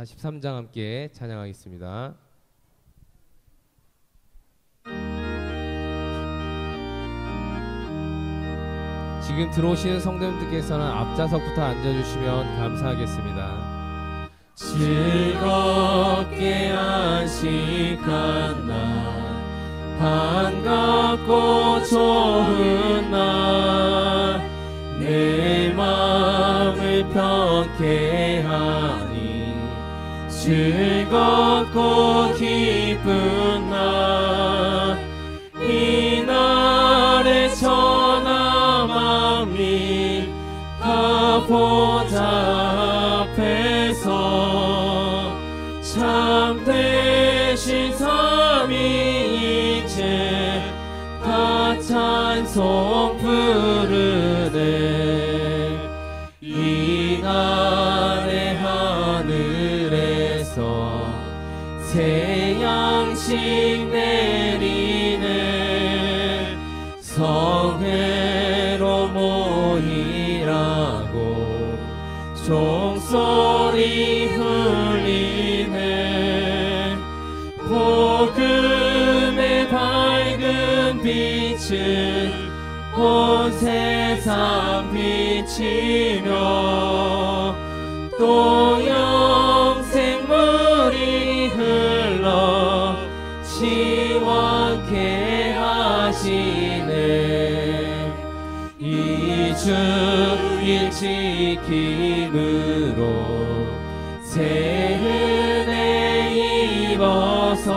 43장 함께 찬양하겠습니다. 지금 들어오시는 성도님들께서는 앞좌석부터 앉아주시면 감사하겠습니다. 즐겁게 안식한 날, 반갑고 좋은 날, 내 마음을 편케 하니 즐겁고 기쁜 날, 이날의 전화 만미 다 보좌 앞에서 참되신 삼위일체 다 찬송 부르네. 이날의 하늘에서 새 양식 내리네. 성회로 모이라고 종소리 흘리네. 복음의 밝은 빛을 온 세상 비치며 또 영생물이 흘러 시원케 하시네. 이 주일 지킴으로 새 은혜 입어서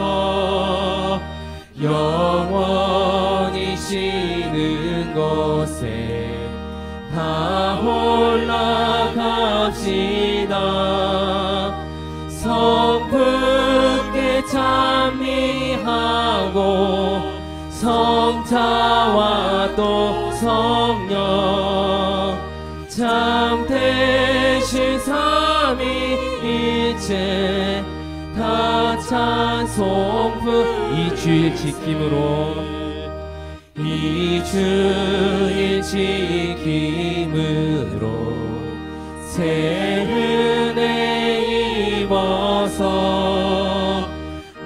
영원히 쉬는 곳에 다 올라갑시다. 성부께 찬미하고 성자와 또 성령 참되신 삼위일체 다 찬송 이 주일 지킴으로 이 주일 지킴으로 새 은혜 입어서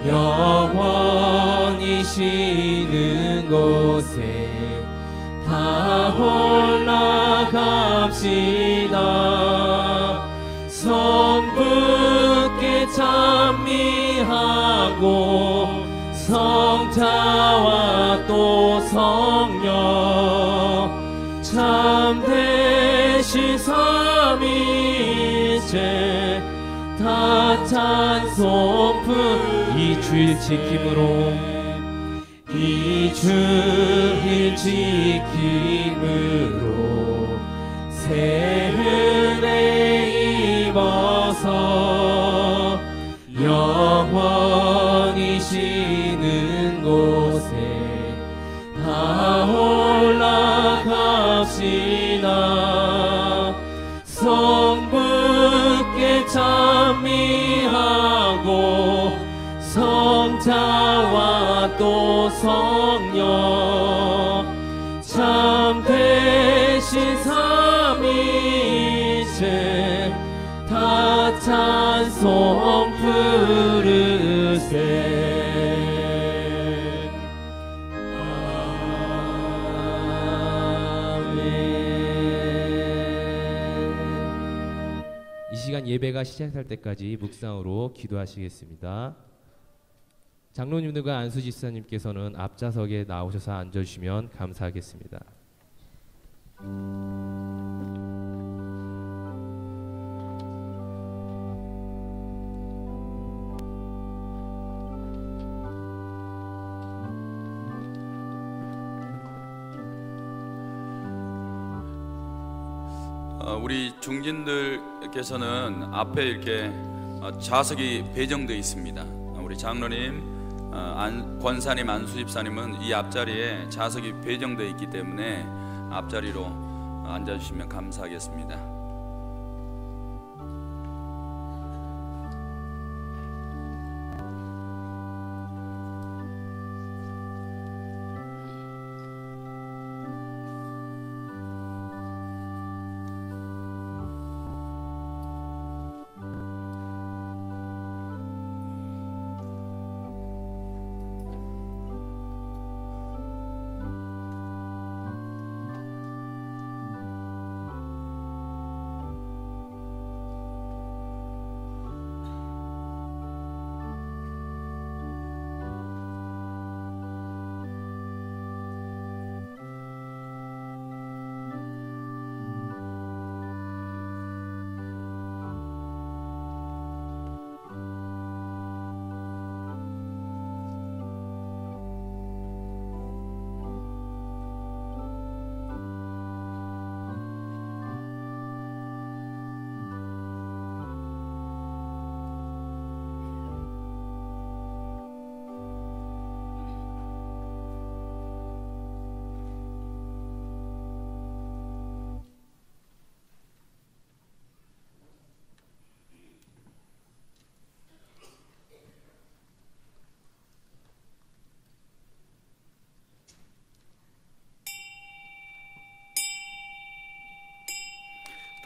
영원히 쉬는 곳에 다 올라갑시다. 성부께 찬미하고 성자와 또 성령 참되신 삼위일체 다 찬송 이 주일 지킴으로 이 주일 지킴으로 새 은혜 입어서 영원히 쉬는 곳에 다 올라갑시다. 성부께 찬미하고 성자와 또 성령 참되신 삼위일체 다 찬송 부르세. 이 시간 예배가 시작할 때까지 묵상으로 기도하시겠습니다. 장로님들과 안수집사님께서는 앞좌석에 나오셔서 앉아주시면 감사하겠습니다. 우리 중진들께서는 앞에 이렇게 좌석이 배정되어 있습니다. 우리 장로님, 권사님, 안수집사님은 이 앞자리에 좌석이 배정되어 있기 때문에 앞자리로 앉아주시면 감사하겠습니다.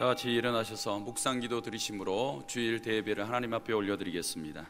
다 같이 일어나셔서 묵상기도 드리심으로 주일 대예배를 하나님 앞에 올려드리겠습니다.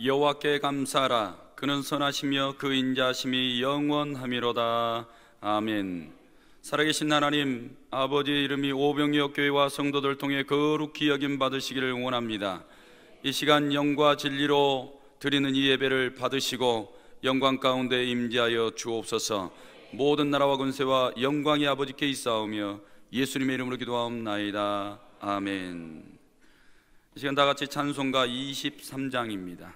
여호와께 감사하라. 그는 선하시며 그 인자하심이 영원하미로다. 아멘. 살아계신 하나님, 아버지의 이름이 오병이어교회와 성도들 통해 거룩히 여김 받으시기를 원합니다. 이 시간 영과 진리로 드리는 이 예배를 받으시고 영광 가운데 임재하여 주옵소서. 모든 나라와 권세와 영광이 아버지께 있사오며 예수님의 이름으로 기도하옵나이다. 아멘. 이 시간 다 같이 찬송가 23장입니다.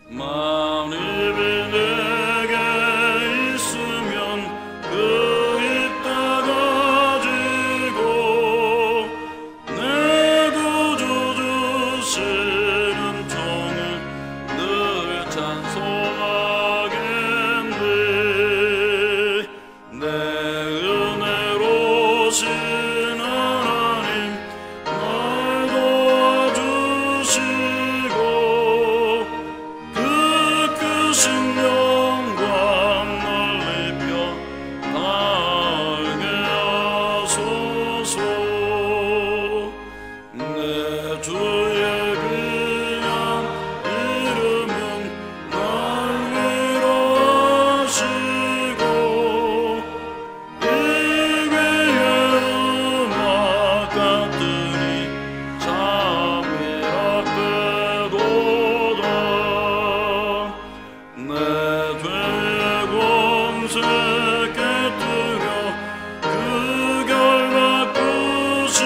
만입이 내게 있으면 그 입 다 가지고 내 구주 주시는 종을 늘 찬송하겠네. 내 은혜로우신 하나님 날 도와주시고 신 영광 넓혀 달게 하소서. 내 주의 귀한 이름은 날 위로하시고 이 귀의 음악 같으니 잠이라 빼도다. 내 죄의 공세 깨뜨려 그 결 바꾸시고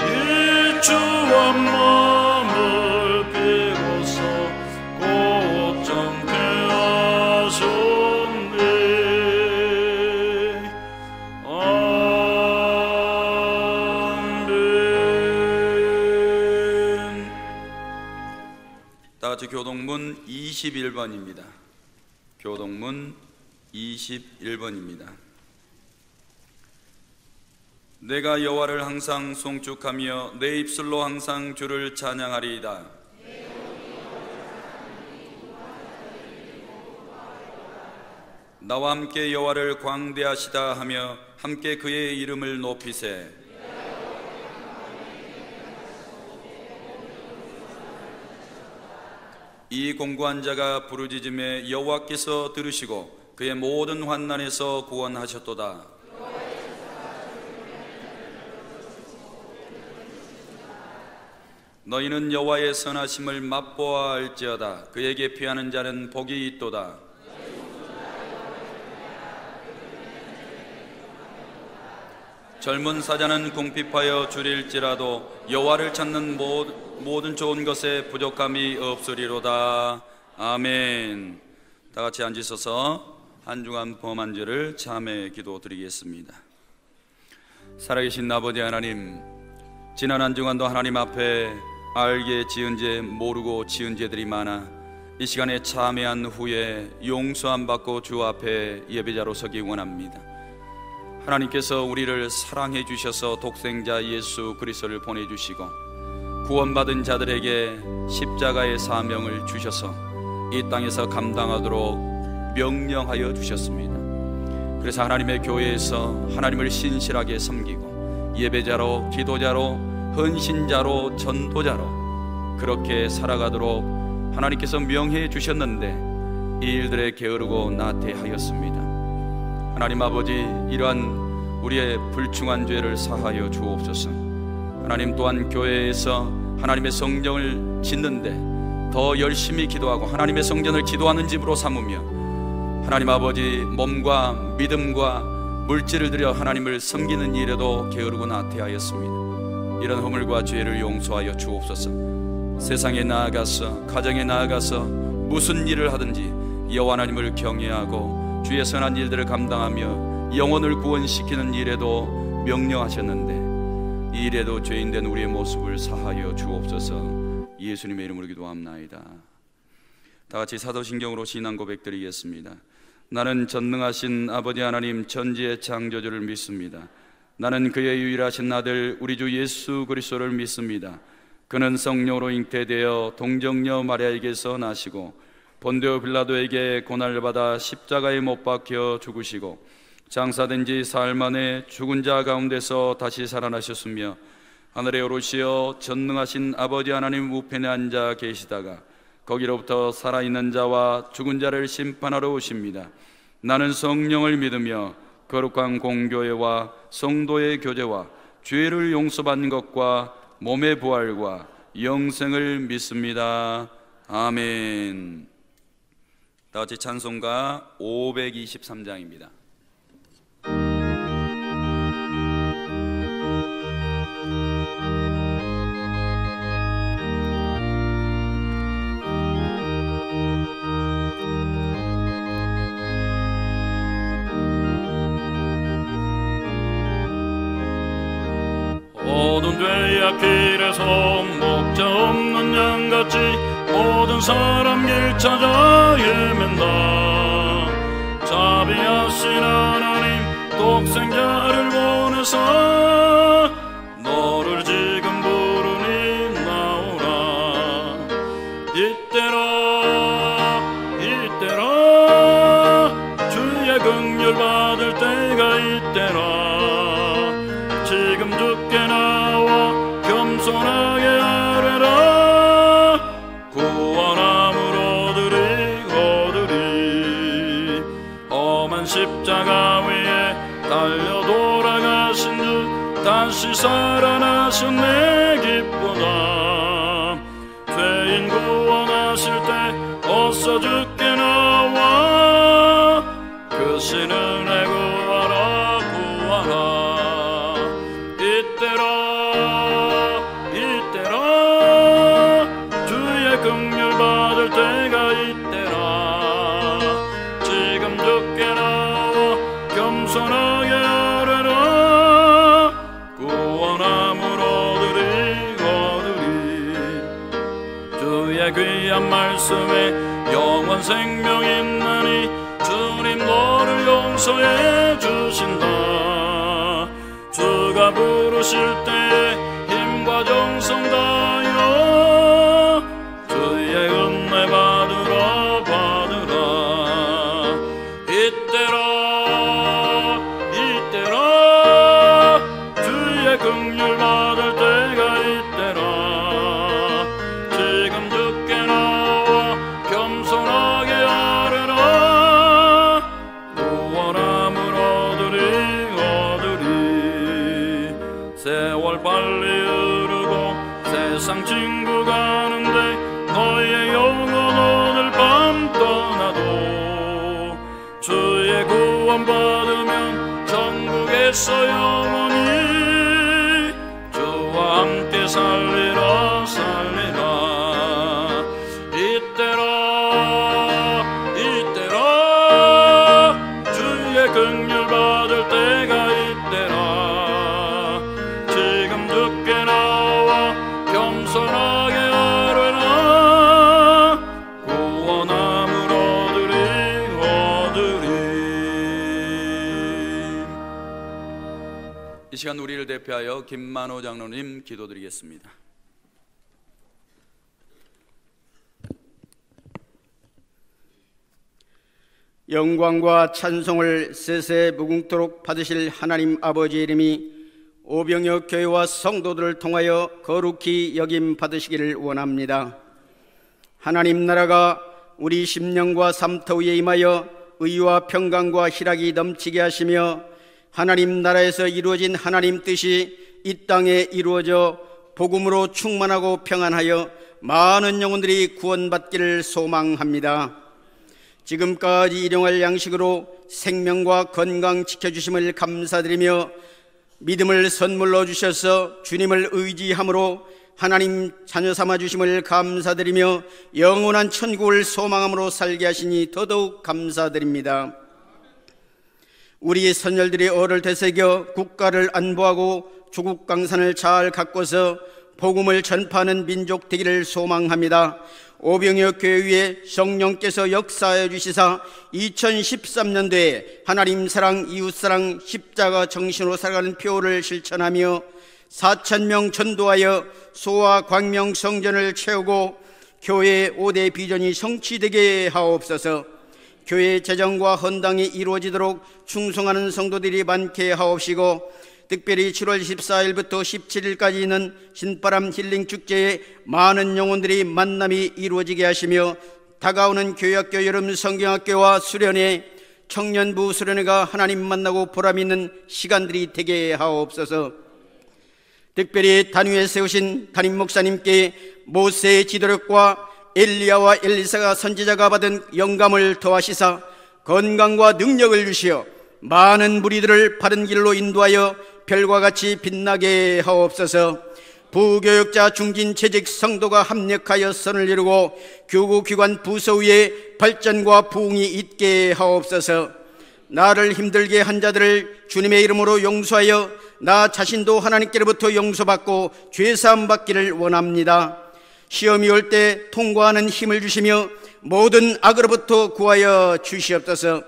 이 추한 마음을 비로소 곧정케 하셨네. 아멘. 다같이 교동문 21번입니다. 교동문 21번입니다. 내가 여호와를 항상 송축하며 내 입술로 항상 주를 찬양하리이다. 나와 함께 여호와를 광대하시다 하며 함께 그의 이름을 높이세. 이 공고한 자가 부르짖음에 여호와께서 들으시고 그의 모든 환난에서 구원하셨도다. 너희는 여호와의 선하심을 맛보아 알지어다. 그에게 피하는 자는 복이 있도다. 젊은 사자는 궁핍하여 줄일지라도 여호와를 찾는 모든 좋은 것에 부족함이 없으리로다. 아멘. 다 같이 앉으셔서 한 주간 범한 죄를 참회 기도 드리겠습니다. 살아계신 아버지 하나님, 지난 한 주간도 하나님 앞에 알게 지은 죄, 모르고 지은 죄들이 많아 이 시간에 참회한 후에 용서함 받고 주 앞에 예배자로 서기 원합니다. 하나님께서 우리를 사랑해 주셔서 독생자 예수 그리스도를 보내주시고 구원받은 자들에게 십자가의 사명을 주셔서 이 땅에서 감당하도록 명령하여 주셨습니다. 그래서 하나님의 교회에서 하나님을 신실하게 섬기고 예배자로, 기도자로, 헌신자로, 전도자로 그렇게 살아가도록 하나님께서 명해 주셨는데 이 일들에 게으르고 나태하였습니다. 하나님 아버지, 이러한 우리의 불충한 죄를 사하여 주옵소서. 하나님 또한 교회에서 하나님의 성전을 짓는데 더 열심히 기도하고 하나님의 성전을 기도하는 집으로 삼으며 하나님 아버지 몸과 믿음과 물질을 들여 하나님을 섬기는 일에도 게으르고 나태하였습니다. 이런 허물과 죄를 용서하여 주옵소서. 세상에 나아가서 가정에 나아가서 무슨 일을 하든지 여호와 하나님을 경외하고 주의 선한 일들을 감당하며 영혼을 구원시키는 일에도 명령하셨는데 이 일에도 죄인된 우리의 모습을 사하여 주옵소서. 예수님의 이름으로 기도합나이다. 다같이 사도신경으로 신앙 고백드리겠습니다. 나는 전능하신 아버지 하나님 전지의 창조주를 믿습니다. 나는 그의 유일하신 아들 우리 주 예수 그리스도를 믿습니다. 그는 성령으로 잉태되어 동정녀 마리아에게서 나시고 본디오 빌라도에게 고난을 받아 십자가에 못 박혀 죽으시고 장사된 지 사흘 만에 죽은 자 가운데서 다시 살아나셨으며 하늘에 오르시어 전능하신 아버지 하나님 우편에 앉아 계시다가 거기로부터 살아있는 자와 죽은 자를 심판하러 오십니다. 나는 성령을 믿으며 거룩한 공교회와 성도의 교제와 죄를 용서받는 것과 몸의 부활과 영생을 믿습니다. 아멘. 다같이 찬송가 523장입니다. 모든 죄악길에서 목자 없는 양같이 모든 사람 길 찾아 헤맨다. 자비하신 하나님 독생자를 보내사 너를 지금 부르니 나오라. 이때라 주의 긍휼 받을 때가 이때라. 지금 죽게 나와 겸손하게 아뢰라. 구원함을 얻으리. 험한 십자가 위에 달려 돌아가신 주 다시 살아나셨네. 기쁘다. 죄인 구원하실 때 어서 죽게 나와 그 신은 은혜 구하라 구하라. 이때라 주의 긍휼 받을 때가 이때라. 지금 죽게 나와 겸손하게 아뢰라. 구원함을 얻으리. 주의 귀한 말씀에 영원 생명 있나니 주님 너를 용서해 주신다. 주가 부르실 때에 힘과 정성 다하여 주의 은혜 받으라. 이때라 주의 긍휼 받을 때가 이때라. 지금 죽게 나와 겸손하게 아뢰라. 구원함을 얻으리. 세월 빨리 흐르고 세상 친구 가는데 너의 영혼 오늘 밤 떠나도 주의 구원 받으면 천국에서 영원히 주와 함께 살리라. 이때라 주의 긍휼 받을 때가 이때라. 지금 죽게 나와 겸손하게 아뢰라. 구원함을 얻으리. 이 시간 우리를 대표하여 김만호 장로님 기도드리겠습니다. 영광과 찬송을 세세 무궁토록 받으실 하나님 아버지의 이름이 오병여 교회와 성도들을 통하여 거룩히 여김 받으시기를 원합니다. 하나님 나라가 우리 심령과 삶터 위에 임하여 의와 평강과 희락이 넘치게 하시며 하나님 나라에서 이루어진 하나님 뜻이 이 땅에 이루어져 복음으로 충만하고 평안하여 많은 영혼들이 구원받기를 소망합니다. 지금까지 일용할 양식으로 생명과 건강 지켜주심을 감사드리며 믿음을 선물로 주셔서 주님을 의지함으로 하나님 자녀 삼아 주심을 감사드리며 영원한 천국을 소망함으로 살게 하시니 더더욱 감사드립니다. 우리 선열들이 얼을 되새겨 국가를 안보하고 조국 강산을 잘 가꿔서 복음을 전파하는 민족 되기를 소망합니다. 오병이어 교회 위에 성령께서 역사하여 주시사 2013년도에 하나님 사랑, 이웃 사랑, 십자가 정신으로 살아가는 표를 실천하며 4,000명 전도하여 소와 광명 성전을 채우고 교회의 5대 비전이 성취되게 하옵소서. 교회 재정과 헌당이 이루어지도록 충성하는 성도들이 많게 하옵시고, 특별히 7월 14일부터 17일까지 있는 신바람 힐링 축제에 많은 영혼들이 만남이 이루어지게 하시며, 다가오는 교회학교 여름 성경학교와 수련회, 청년부 수련회가 하나님 만나고 보람있는 시간들이 되게 하옵소서. 특별히 단위에 세우신 담임 목사님께 모세의 지도력과 엘리야와 엘리사가 선지자가 받은 영감을 더하시사 건강과 능력을 주시어 많은 무리들을 바른 길로 인도하여 별과 같이 빛나게 하옵소서. 부교역자 중진 재직 성도가 합력하여 선을 이루고 교구기관 부서 위에 발전과 부흥이 있게 하옵소서. 나를 힘들게 한 자들을 주님의 이름으로 용서하여 나 자신도 하나님께로부터 용서받고 죄사함 받기를 원합니다. 시험이 올 때 통과하는 힘을 주시며 모든 악으로부터 구하여 주시옵소서.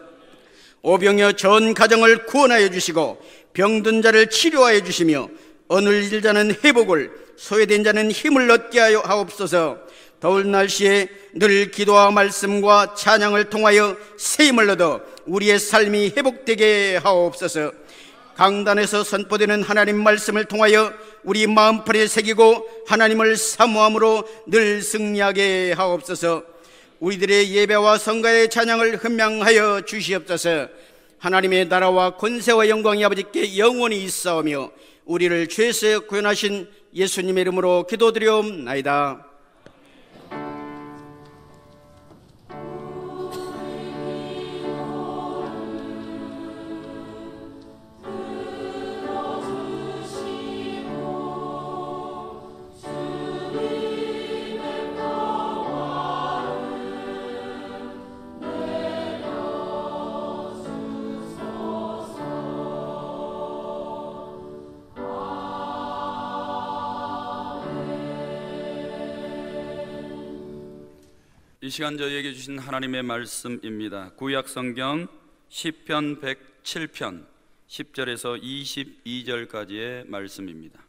오병이어 전 가정을 구원하여 주시고 병든 자를 치료하여 주시며 어눌 자는 회복을, 소외된 자는 힘을 얻게 하여 하옵소서. 더울 날씨에 늘 기도와 말씀과 찬양을 통하여 새 힘을 얻어 우리의 삶이 회복되게 하옵소서. 강단에서 선포되는 하나님 말씀을 통하여 우리 마음풀에 새기고 하나님을 사모함으로 늘 승리하게 하옵소서. 우리들의 예배와 성가의 찬양을 흠양하여 주시옵소서. 하나님의 나라와 권세와 영광이 아버지께 영원히 있사오며 우리를 죄에서 구원하신 예수님의 이름으로 기도드리옵나이다. 이 시간 저희에게 주신 하나님의 말씀입니다. 구약 성경 시편 107편 10절에서 22절까지의 말씀입니다.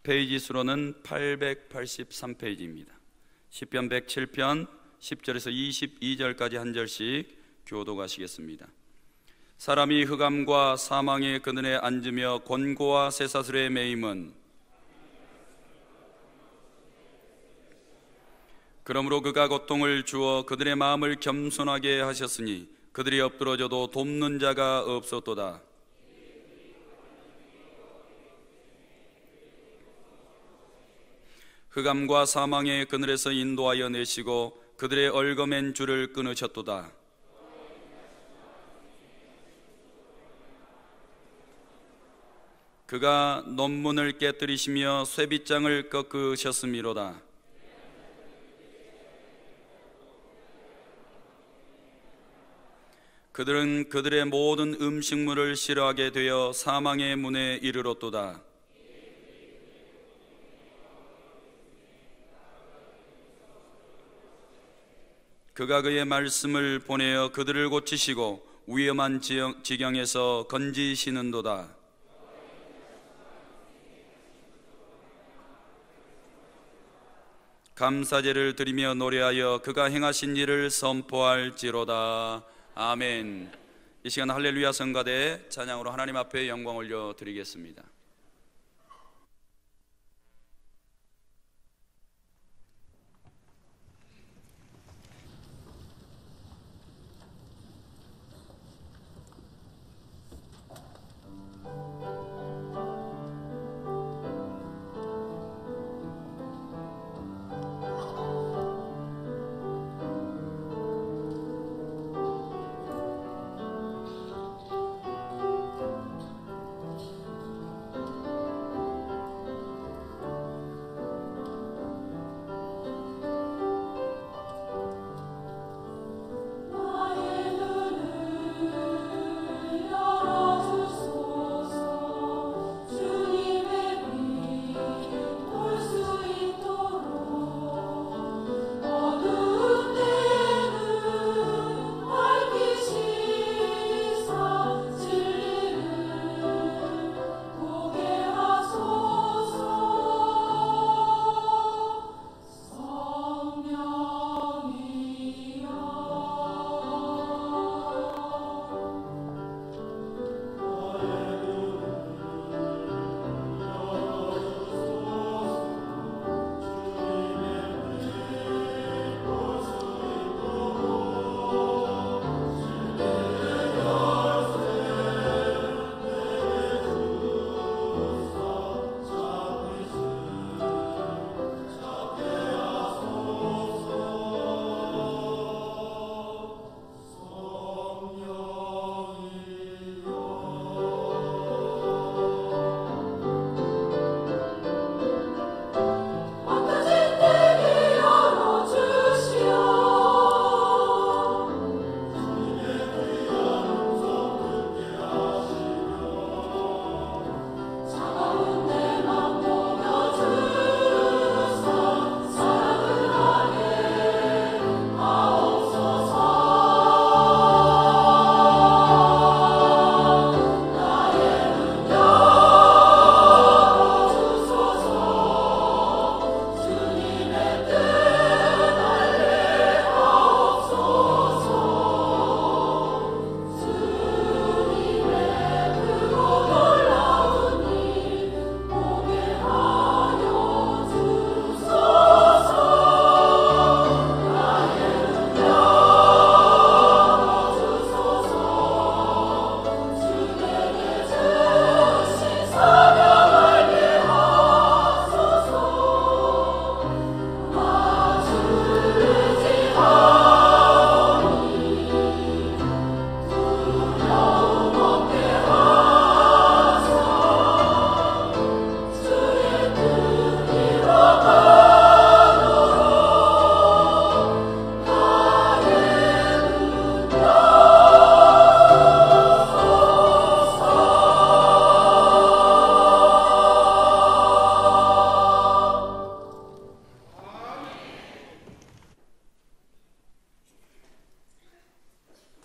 페이지 수로는 883페이지입니다. 시편 107편 10절에서 22절까지 한 절씩 교독하시겠습니다. 사람이 흑암과 사망의 그늘에 앉으며 곤고와 쇠사슬에 매임은 그러므로 그가 고통을 주어 그들의 마음을 겸손하게 하셨으니 그들이 엎드러져도 돕는 자가 없었도다. 흑암과 사망의 그늘에서 인도하여 내시고 그들의 얽어맨 줄을 끊으셨도다. 그가 논문을 깨뜨리시며 쇠빗장을 꺾으셨음이로다. 그들은 그들의 모든 음식물을 싫어하게 되어 사망의 문에 이르렀도다. 그가 그의 말씀을 보내어 그들을 고치시고 위험한 지경에서 건지시는도다. 감사제를 드리며 노래하여 그가 행하신 일을 선포할지로다. 아멘. 이 시간 할렐루야 성가대 찬양으로 하나님 앞에 영광 올려 드리겠습니다.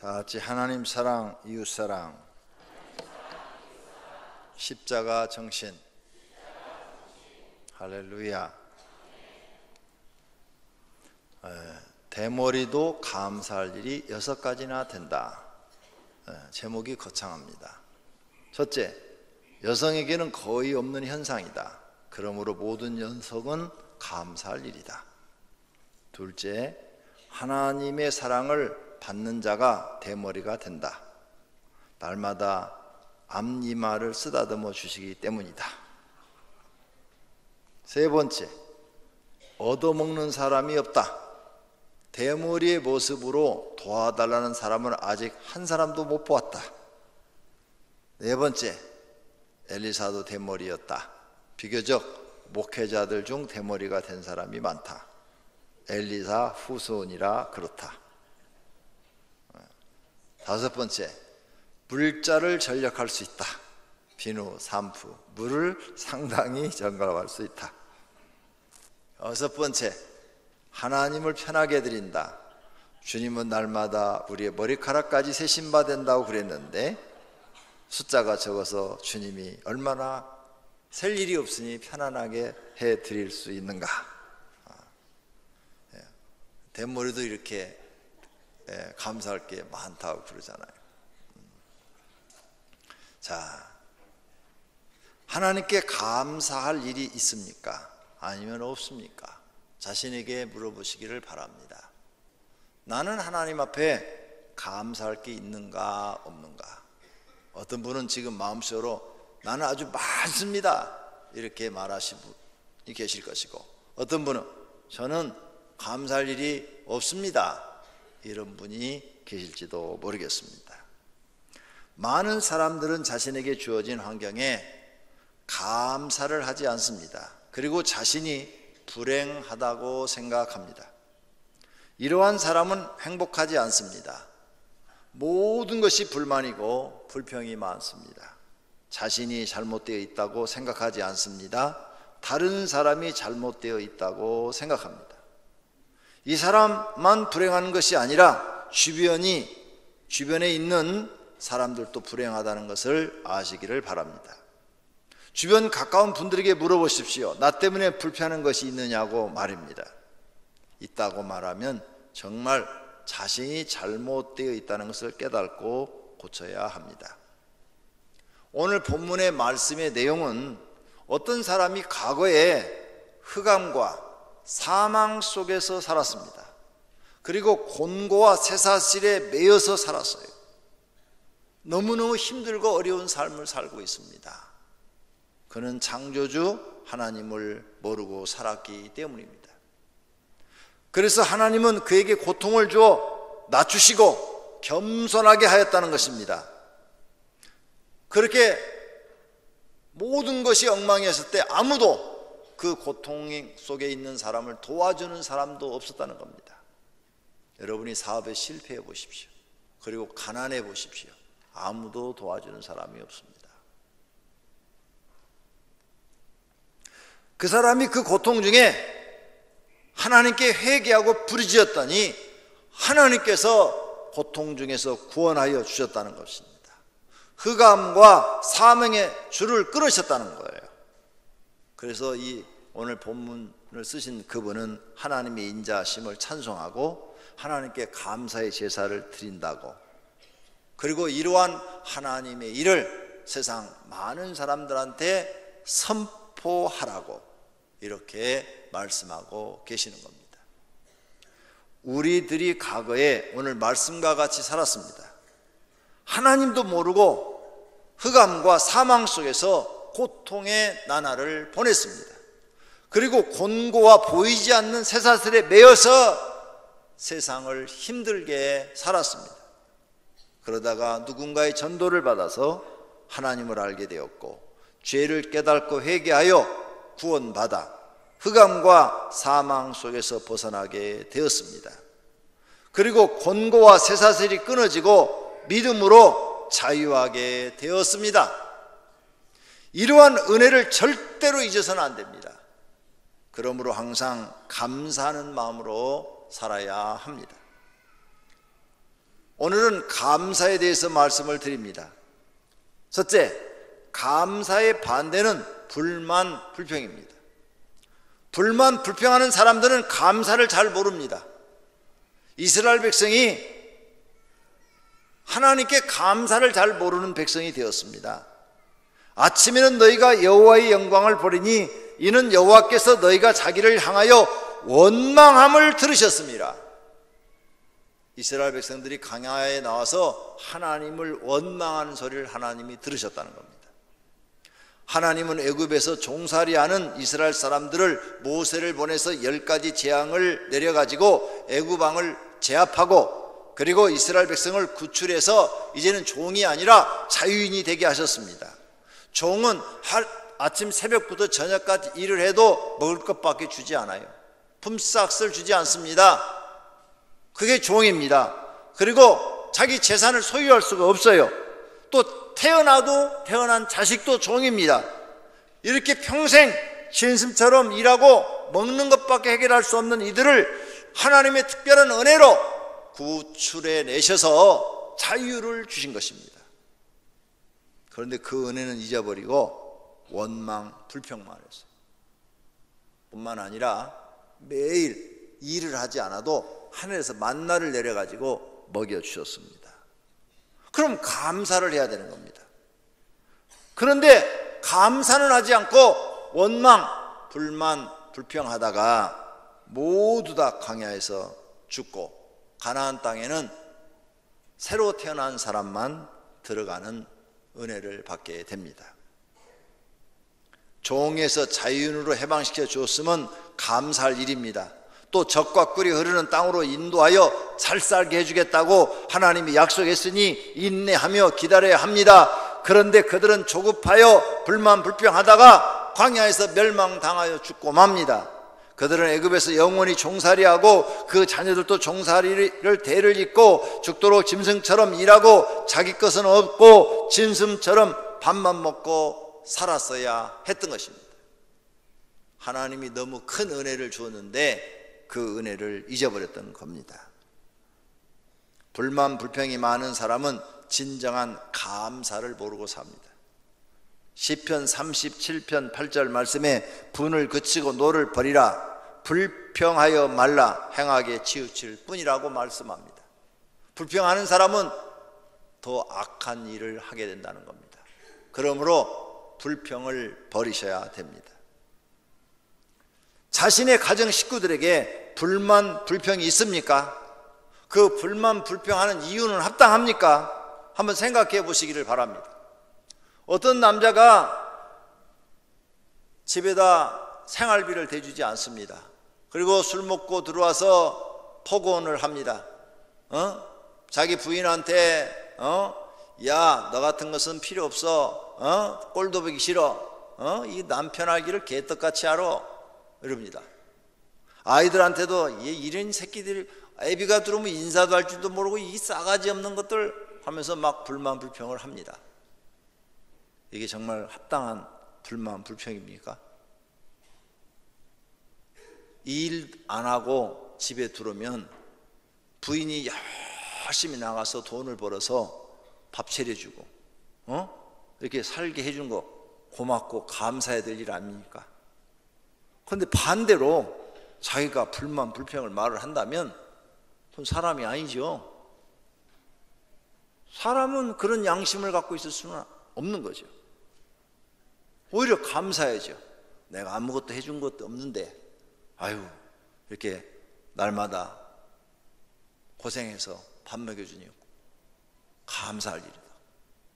다 같이 하나님 사랑, 이웃 사랑, 십자가 정신. 할렐루야. 대머리도 감사할 일이 6가지나 된다. 제목이 거창합니다. 첫째, 여성에게는 거의 없는 현상이다. 그러므로 모든 여성은 감사할 일이다. 둘째, 하나님의 사랑을 받는 자가 대머리가 된다. 날마다 앞니마를 쓰다듬어 주시기 때문이다. 세 번째, 얻어먹는 사람이 없다. 대머리의 모습으로 도와달라는 사람은 아직 한 사람도 못 보았다. 네 번째, 엘리사도 대머리였다. 비교적 목회자들 중 대머리가 된 사람이 많다. 엘리사 후손이라 그렇다. 다섯 번째, 물자를 절약할 수 있다. 비누, 샴푸, 물을 상당히 절감할 수 있다. 여섯 번째, 하나님을 편하게 드린다. 주님은 날마다 우리의 머리카락까지 세심바 된다고 그랬는데 숫자가 적어서 주님이 얼마나 셀 일이 없으니 편안하게 해 드릴 수 있는가. 대머리도 이렇게 감사할 게 많다고 그러잖아요. 자, 하나님께 감사할 일이 있습니까? 아니면 없습니까? 자신에게 물어보시기를 바랍니다. 나는 하나님 앞에 감사할 게 있는가 없는가? 어떤 분은 지금 마음속으로 나는 아주 많습니다 이렇게 말하시는 분이 계실 것이고, 어떤 분은 저는 감사할 일이 없습니다 이런 분이 계실지도 모르겠습니다. 많은 사람들은 자신에게 주어진 환경에 감사를 하지 않습니다. 그리고 자신이 불행하다고 생각합니다. 이러한 사람은 행복하지 않습니다. 모든 것이 불만이고 불평이 많습니다. 자신이 잘못되어 있다고 생각하지 않습니다. 다른 사람이 잘못되어 있다고 생각합니다. 이 사람만 불행한 것이 아니라 주변에 있는 사람들도 불행하다는 것을 아시기를 바랍니다. 주변 가까운 분들에게 물어보십시오. 나 때문에 불편한 것이 있느냐고 말입니다. 있다고 말하면 정말 자신이 잘못되어 있다는 것을 깨닫고 고쳐야 합니다. 오늘 본문의 말씀의 내용은 어떤 사람이 과거에 흑암과 사망 속에서 살았습니다. 그리고 곤고와 쇠사슬에 매여서 살았어요. 너무너무 힘들고 어려운 삶을 살고 있습니다. 그는 창조주 하나님을 모르고 살았기 때문입니다. 그래서 하나님은 그에게 고통을 주어 낮추시고 겸손하게 하였다는 것입니다. 그렇게 모든 것이 엉망이었을 때 아무도 그 고통 속에 있는 사람을 도와주는 사람도 없었다는 겁니다. 여러분이 사업에 실패해 보십시오. 그리고 가난해 보십시오. 아무도 도와주는 사람이 없습니다. 그 사람이 그 고통 중에 하나님께 회개하고 부르짖었더니 하나님께서 고통 중에서 구원하여 주셨다는 것입니다. 흑암과 사망의 줄을 끊으셨다는 거예요. 그래서 이 오늘 본문을 쓰신 그분은 하나님의 인자하심을 찬송하고 하나님께 감사의 제사를 드린다고, 그리고 이러한 하나님의 일을 세상 많은 사람들한테 선포하라고 이렇게 말씀하고 계시는 겁니다. 우리들이 과거에 오늘 말씀과 같이 살았습니다. 하나님도 모르고 흑암과 사망 속에서 고통의 나날을 보냈습니다. 그리고 곤고와 보이지 않는 쇠사슬에 매여서 세상을 힘들게 살았습니다. 그러다가 누군가의 전도를 받아서 하나님을 알게 되었고 죄를 깨닫고 회개하여 구원받아 흑암과 사망 속에서 벗어나게 되었습니다. 그리고 곤고와 쇠사슬이 끊어지고 믿음으로 자유하게 되었습니다. 이러한 은혜를 절대로 잊어서는 안 됩니다. 그러므로 항상 감사하는 마음으로 살아야 합니다. 오늘은 감사에 대해서 말씀을 드립니다. 첫째, 감사의 반대는 불만, 불평입니다. 불만, 불평하는 사람들은 감사를 잘 모릅니다. 이스라엘 백성이 하나님께 감사를 잘 모르는 백성이 되었습니다. 아침에는 너희가 여호와의 영광을 보리니 이는 여호와께서 너희가 자기를 향하여 원망함을 들으셨습니다. 이스라엘 백성들이 광야에 나와서 하나님을 원망하는 소리를 하나님이 들으셨다는 겁니다. 하나님은 애굽에서 종살이하는 이스라엘 사람들을 모세를 보내서 10가지 재앙을 내려가지고 애굽 왕을 제압하고 그리고 이스라엘 백성을 구출해서 이제는 종이 아니라 자유인이 되게 하셨습니다. 종은 아침 새벽부터 저녁까지 일을 해도 먹을 것밖에 주지 않아요. 품삯을 주지 않습니다. 그게 종입니다. 그리고 자기 재산을 소유할 수가 없어요. 또 태어난 자식도 종입니다. 이렇게 평생 신심처럼 일하고 먹는 것밖에 해결할 수 없는 이들을 하나님의 특별한 은혜로 구출해 내셔서 자유를 주신 것입니다. 그런데 그 은혜는 잊어버리고 원망, 불평만 했어요. 뿐만 아니라 매일 일을 하지 않아도 하늘에서 만나를 내려가지고 먹여주셨습니다. 그럼 감사를 해야 되는 겁니다. 그런데 감사는 하지 않고 원망, 불만, 불평하다가 모두 다 광야에서 죽고 가나안 땅에는 새로 태어난 사람만 들어가는 은혜를 받게 됩니다. 종에서 자유인으로 해방시켜 주었으면 감사할 일입니다. 또 적과 꿀이 흐르는 땅으로 인도하여 잘 살게 해주겠다고 하나님이 약속했으니 인내하며 기다려야 합니다. 그런데 그들은 조급하여 불만 불평하다가 광야에서 멸망당하여 죽고 맙니다. 그들은 애굽에서 영원히 종살이하고 그 자녀들도 종살이를 대를 잇고 죽도록 짐승처럼 일하고 자기 것은 없고 짐승처럼 밥만 먹고 살았어야 했던 것입니다. 하나님이 너무 큰 은혜를 주었는데 그 은혜를 잊어버렸던 겁니다. 불만 불평이 많은 사람은 진정한 감사를 모르고 삽니다. 시편 37편 8절 말씀에 분을 그치고 노를 버리라 불평하여 말라 행하게 치우칠 뿐이라고 말씀합니다. 불평하는 사람은 더 악한 일을 하게 된다는 겁니다. 그러므로 불평을 버리셔야 됩니다. 자신의 가정 식구들에게 불만 불평이 있습니까? 그 불만 불평하는 이유는 합당합니까? 한번 생각해 보시기를 바랍니다. 어떤 남자가 집에다 생활비를 대주지 않습니다. 그리고 술 먹고 들어와서 폭언을 합니다. 자기 부인한테 야, 너 같은 것은 필요 없어. 꼴도 보기 싫어. 이 남편 알기를 개떡같이 알아. 이럽니다. 아이들한테도 이런 새끼들이 애비가 들어오면 인사도 할 줄도 모르고 이 싸가지 없는 것들 하면서 막 불만 불평을 합니다. 이게 정말 합당한 불만 불평입니까? 일 안 하고 집에 들어오면 부인이 열심히 나가서 돈을 벌어서 밥 차려주고 이렇게 살게 해준 거 고맙고 감사해야 될 일 아닙니까? 그런데 반대로 자기가 불만 불평을 말을 한다면 그건 사람이 아니죠. 사람은 그런 양심을 갖고 있을 수는 없는 거죠. 오히려 감사해야죠. 내가 아무것도 해준 것도 없는데 아유 이렇게 날마다 고생해서 밥 먹여주니 감사할 일이다.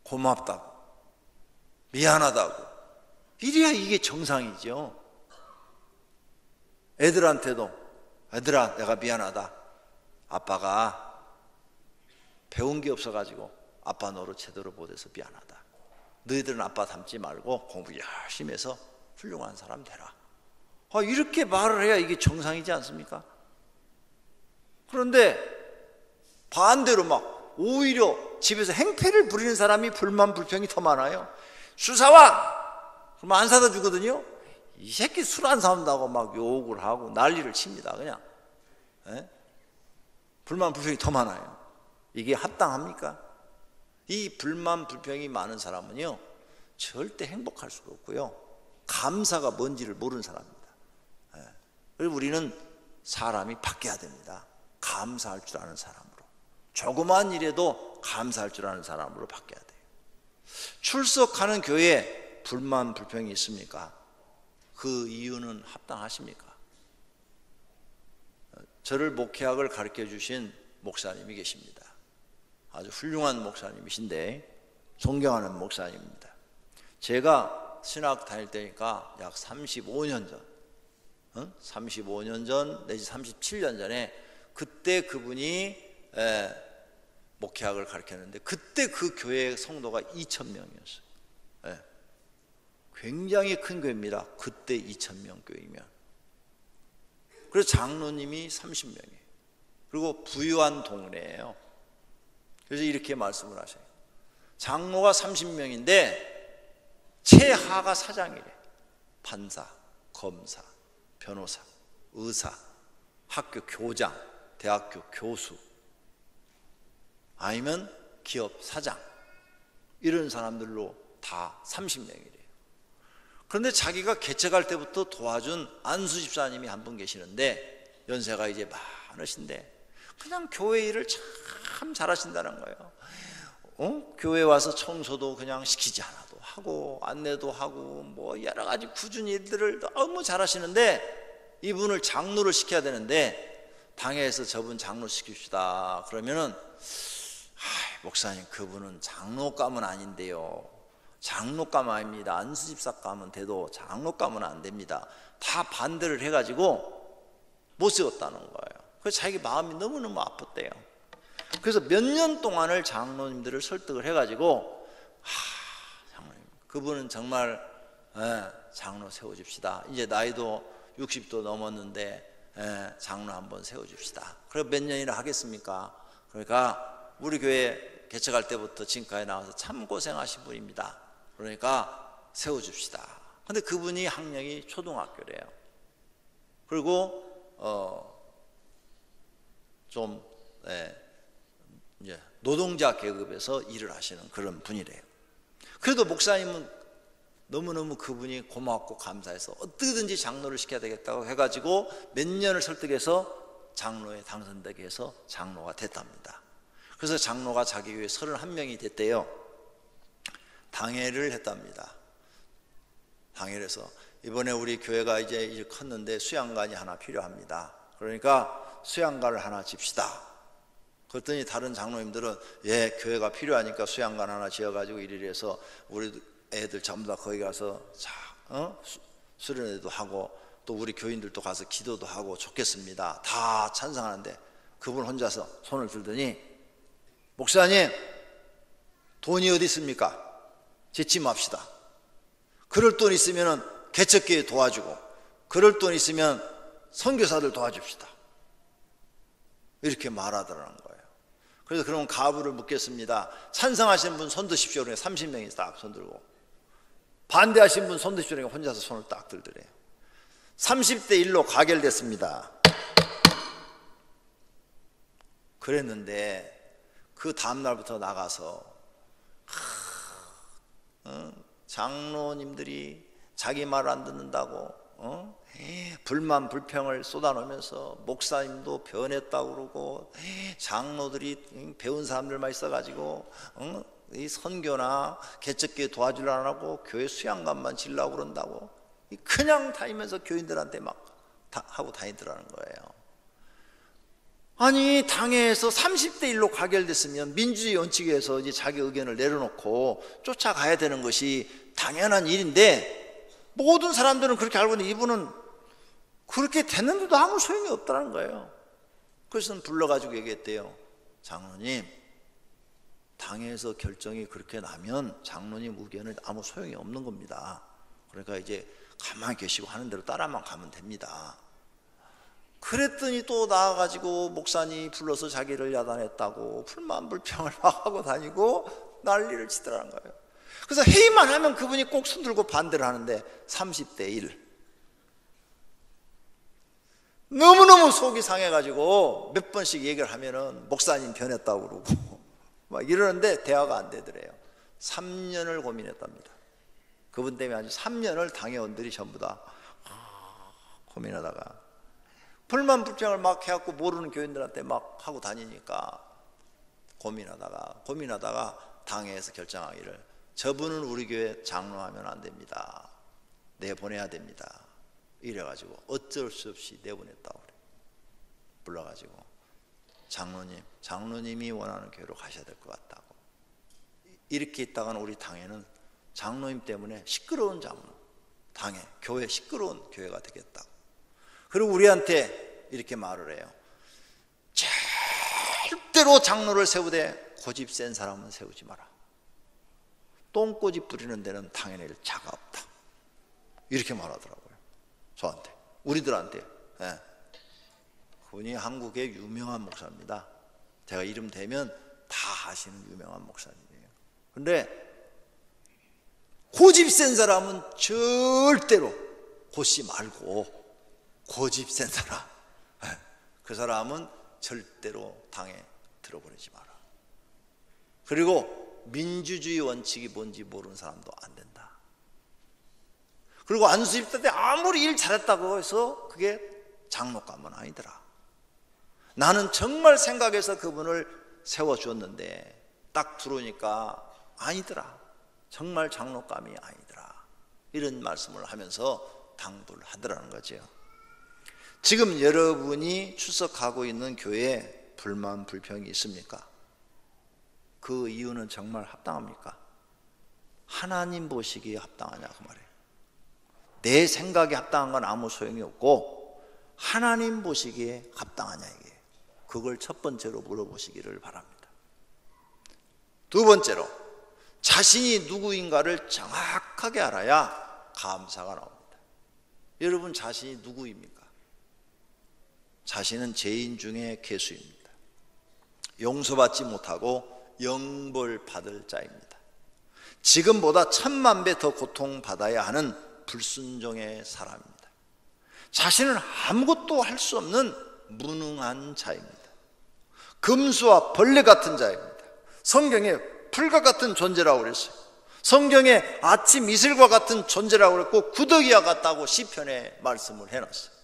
고맙다고 미안하다고 이래야 이게 정상이죠. 애들한테도 애들아 내가 미안하다. 아빠가 배운 게 없어가지고 아빠 노릇 제대로 못해서 미안하다. 너희들은 아빠 닮지 말고 공부 열심히 해서 훌륭한 사람 되라. 이렇게 말을 해야 이게 정상이지 않습니까? 그런데 반대로 막 오히려 집에서 행패를 부리는 사람이 불만 불평이 더 많아요. 술 사와! 그러면 안 사다 주거든요. 이 새끼 술 안 사온다고 막 욕을 하고 난리를 칩니다. 그냥 불만 불평이 더 많아요. 이게 합당합니까? 이 불만 불평이 많은 사람은요 절대 행복할 수가 없고요, 감사가 뭔지를 모르는 사람입니다. 그리고 우리는 사람이 바뀌어야 됩니다. 감사할 줄 아는 사람으로, 조그마한 일에도 감사할 줄 아는 사람으로 바뀌어야 돼요. 출석하는 교회에 불만 불평이 있습니까? 그 이유는 합당하십니까? 저를 목회학을 가르쳐 주신 목사님이 계십니다. 아주 훌륭한 목사님이신데 존경하는 목사님입니다. 제가 신학 다닐 때니까 약 35년 전, 35년 전 내지 37년 전에 그때 그분이 목회학을 가르쳤는데 그때 그 교회 성도가 2,000명이었어요. 굉장히 큰 교회입니다. 그때 2,000명 교회이면. 그래서 장로님이 30명이에요. 그리고 부유한 동네예요. 그래서 이렇게 말씀을 하셔요. 장로가 30명인데 최하가 사장이래. 판사, 검사, 변호사, 의사, 학교 교장, 대학교 교수, 아니면 기업 사장, 이런 사람들로 다 30명이래요. 그런데 자기가 개척할 때부터 도와준 안수 집사님이 한 분 계시는데 연세가 이제 많으신데 그냥 교회 일을 참 잘하신다는 거예요. 교회 와서 청소도 그냥 시키지 않아도 하고 안내도 하고 뭐 여러 가지 굳은 일들을 너무 잘하시는데 이분을 장로를 시켜야 되는데 당회에서 저분 장로 시킵시다 그러면은 목사님 그분은 장로감은 아닌데요, 장로감 아닙니다, 안수집사감은 돼도 장로감은 안 됩니다, 다 반대를 해가지고 못 세웠다는 거예요. 그래서 자기 마음이 너무너무 아팠대요. 그래서 몇 년 동안을 장로님들을 설득을 해가지고 장로님 그분은 정말 장로 세워줍시다, 이제 나이도 60도 넘었는데 장로 한번 세워줍시다. 그럼 몇 년이나 하겠습니까? 그러니까 우리 교회 개척할 때부터 지금까지 나와서 참 고생하신 분입니다. 그러니까 세워줍시다. 근데 그분이 학력이 초등학교래요. 그리고 좀 이제 노동자 계급에서 일을 하시는 그런 분이래요. 그래도 목사님은 너무너무 그분이 고맙고 감사해서 어떻게든지 장로를 시켜야 되겠다고 해가지고 몇 년을 설득해서 장로에 당선되게 해서 장로가 됐답니다. 그래서 장로가 자기 교회에 31명이 됐대요. 당회를 했답니다. 당회를 해서 이번에 우리 교회가 이제 컸는데 수양관이 하나 필요합니다. 그러니까 수양관을 하나 집시다. 그랬더니 다른 장로님들은 예, 교회가 필요하니까 수양관 하나 지어가지고 이리를 해서 우리 애들 전부 다 거기 가서 수련회도 하고 또 우리 교인들도 가서 기도도 하고 좋겠습니다. 다 찬성하는데 그분 혼자서 손을 들더니 목사님 돈이 어디 있습니까? 제침합시다. 그럴 돈 있으면 개척교회 도와주고 그럴 돈 있으면 선교사들 도와줍시다. 이렇게 말하더라는 거예요. 그래서 그럼 가부를 묻겠습니다. 찬성하시는 분 손 드십시오. 그러니까 30명이 딱 손 들고 반대하신 분 손 드십시오. 그러니까 혼자서 손을 딱 들더래요. 30대 1로 가결됐습니다. 그랬는데 그 다음날부터 나가서 장로님들이 자기 말 안 듣는다고 불만 불평을 쏟아놓으면서 목사님도 변했다고 그러고 장로들이 배운 사람들만 있어가지고 이 선교나 개척교회 도와주려 안 하고 교회 수양관만 지려고 그런다고 그냥 다니면서 교인들한테 막 하고 다니더라는 거예요. 아니 당회에서 30대 1로 가결됐으면 민주주의 원칙에 의해서 이제 자기 의견을 내려놓고 쫓아가야 되는 것이 당연한 일인데 모든 사람들은 그렇게 알고 있는데 이분은 그렇게 됐는데도 아무 소용이 없다는 거예요. 그래서 불러가지고 얘기했대요. 장로님 당회에서 결정이 그렇게 나면 장로님 의견은 아무 소용이 없는 겁니다. 그러니까 이제 가만히 계시고 하는 대로 따라만 가면 됩니다. 그랬더니 또 나와가지고 목사님 불러서 자기를 야단했다고 불만 불평을 막 하고 다니고 난리를 치더라는 거예요. 그래서 회의만 하면 그분이 꼭 손들고 반대를 하는데 30대 1. 너무너무 속이 상해가지고 몇 번씩 얘기를 하면은 목사님 변했다고 그러고 막 이러는데 대화가 안 되더래요. 3년을 고민했답니다. 그분 때문에 아주 3년을 당회원들이 전부 다 고민하다가 불만불평을 막 해갖고 모르는 교인들한테 막 하고 다니니까 고민하다가 당회에서 결정하기를 저분은 우리 교회 장로하면 안 됩니다. 내보내야 됩니다. 이래가지고 어쩔 수 없이 내보냈다고 그래. 불러가지고 장로님이 원하는 교회로 가셔야 될 것 같다고. 이렇게 있다가는 우리 당회는 장로님 때문에 시끄러운 당회, 교회 시끄러운 교회가 되겠다고. 그리고 우리한테 이렇게 말을 해요. 절대로 장로를 세우되 고집 센 사람은 세우지 마라. 똥꼬집 부리는 데는 당해 낼 자가 없다. 이렇게 말하더라고요. 저한테, 우리들한테. 네. 그분이 한국의 유명한 목사입니다. 제가 이름 대면 다 아시는 유명한 목사님이에요. 근데 고집 센 사람은 절대로 고씨 말고 고집 센 사람, 그 사람은 절대로 당에 들어보내지 마라. 그리고 민주주의 원칙이 뭔지 모르는 사람도 안 된다. 그리고 안수입사 때 아무리 일 잘했다고 해서 그게 장로감은 아니더라. 나는 정말 생각해서 그분을 세워주었는데 딱 들어오니까 아니더라. 정말 장로감이 아니더라. 이런 말씀을 하면서 당부를 하더라는 거죠. 지금 여러분이 출석하고 있는 교회에 불만, 불평이 있습니까? 그 이유는 정말 합당합니까? 하나님 보시기에 합당하냐 그 말이에요. 내 생각에 합당한 건 아무 소용이 없고 하나님 보시기에 합당하냐 이게. 그걸 첫 번째로 물어보시기를 바랍니다. 두 번째로 자신이 누구인가를 정확하게 알아야 감사가 나옵니다. 여러분 자신이 누구입니까? 자신은 죄인 중에 괴수입니다. 용서받지 못하고 영벌 받을 자입니다. 지금보다 1000만 배 더 고통받아야 하는 불순종의 사람입니다. 자신은 아무것도 할 수 없는 무능한 자입니다. 금수와 벌레 같은 자입니다. 성경에 풀과 같은 존재라고 그랬어요. 성경에 아침 이슬과 같은 존재라고 그랬고 구더기와 같다고 시편에 말씀을 해놨어요.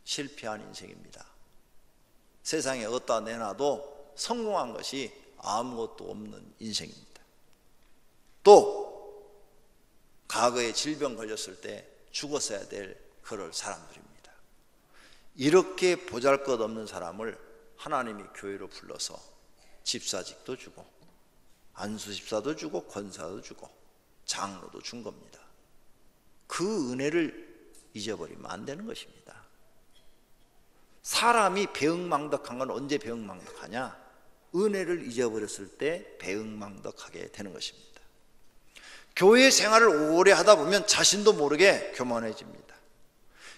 실패한 인생입니다. 세상에 어디다 내놔도 성공한 것이 아무것도 없는 인생입니다. 또 과거에 질병 걸렸을 때 죽었어야 될 그럴 사람들입니다. 이렇게 보잘것없는 사람을 하나님이 교회로 불러서 집사직도 주고 안수집사도 주고 권사도 주고 장로도 준 겁니다. 그 은혜를 잊어버리면 안 되는 것입니다. 사람이 배응망덕한 건 언제 배응망덕하냐? 은혜를 잊어버렸을 때 배응망덕하게 되는 것입니다. 교회 생활을 오래 하다 보면 자신도 모르게 교만해집니다.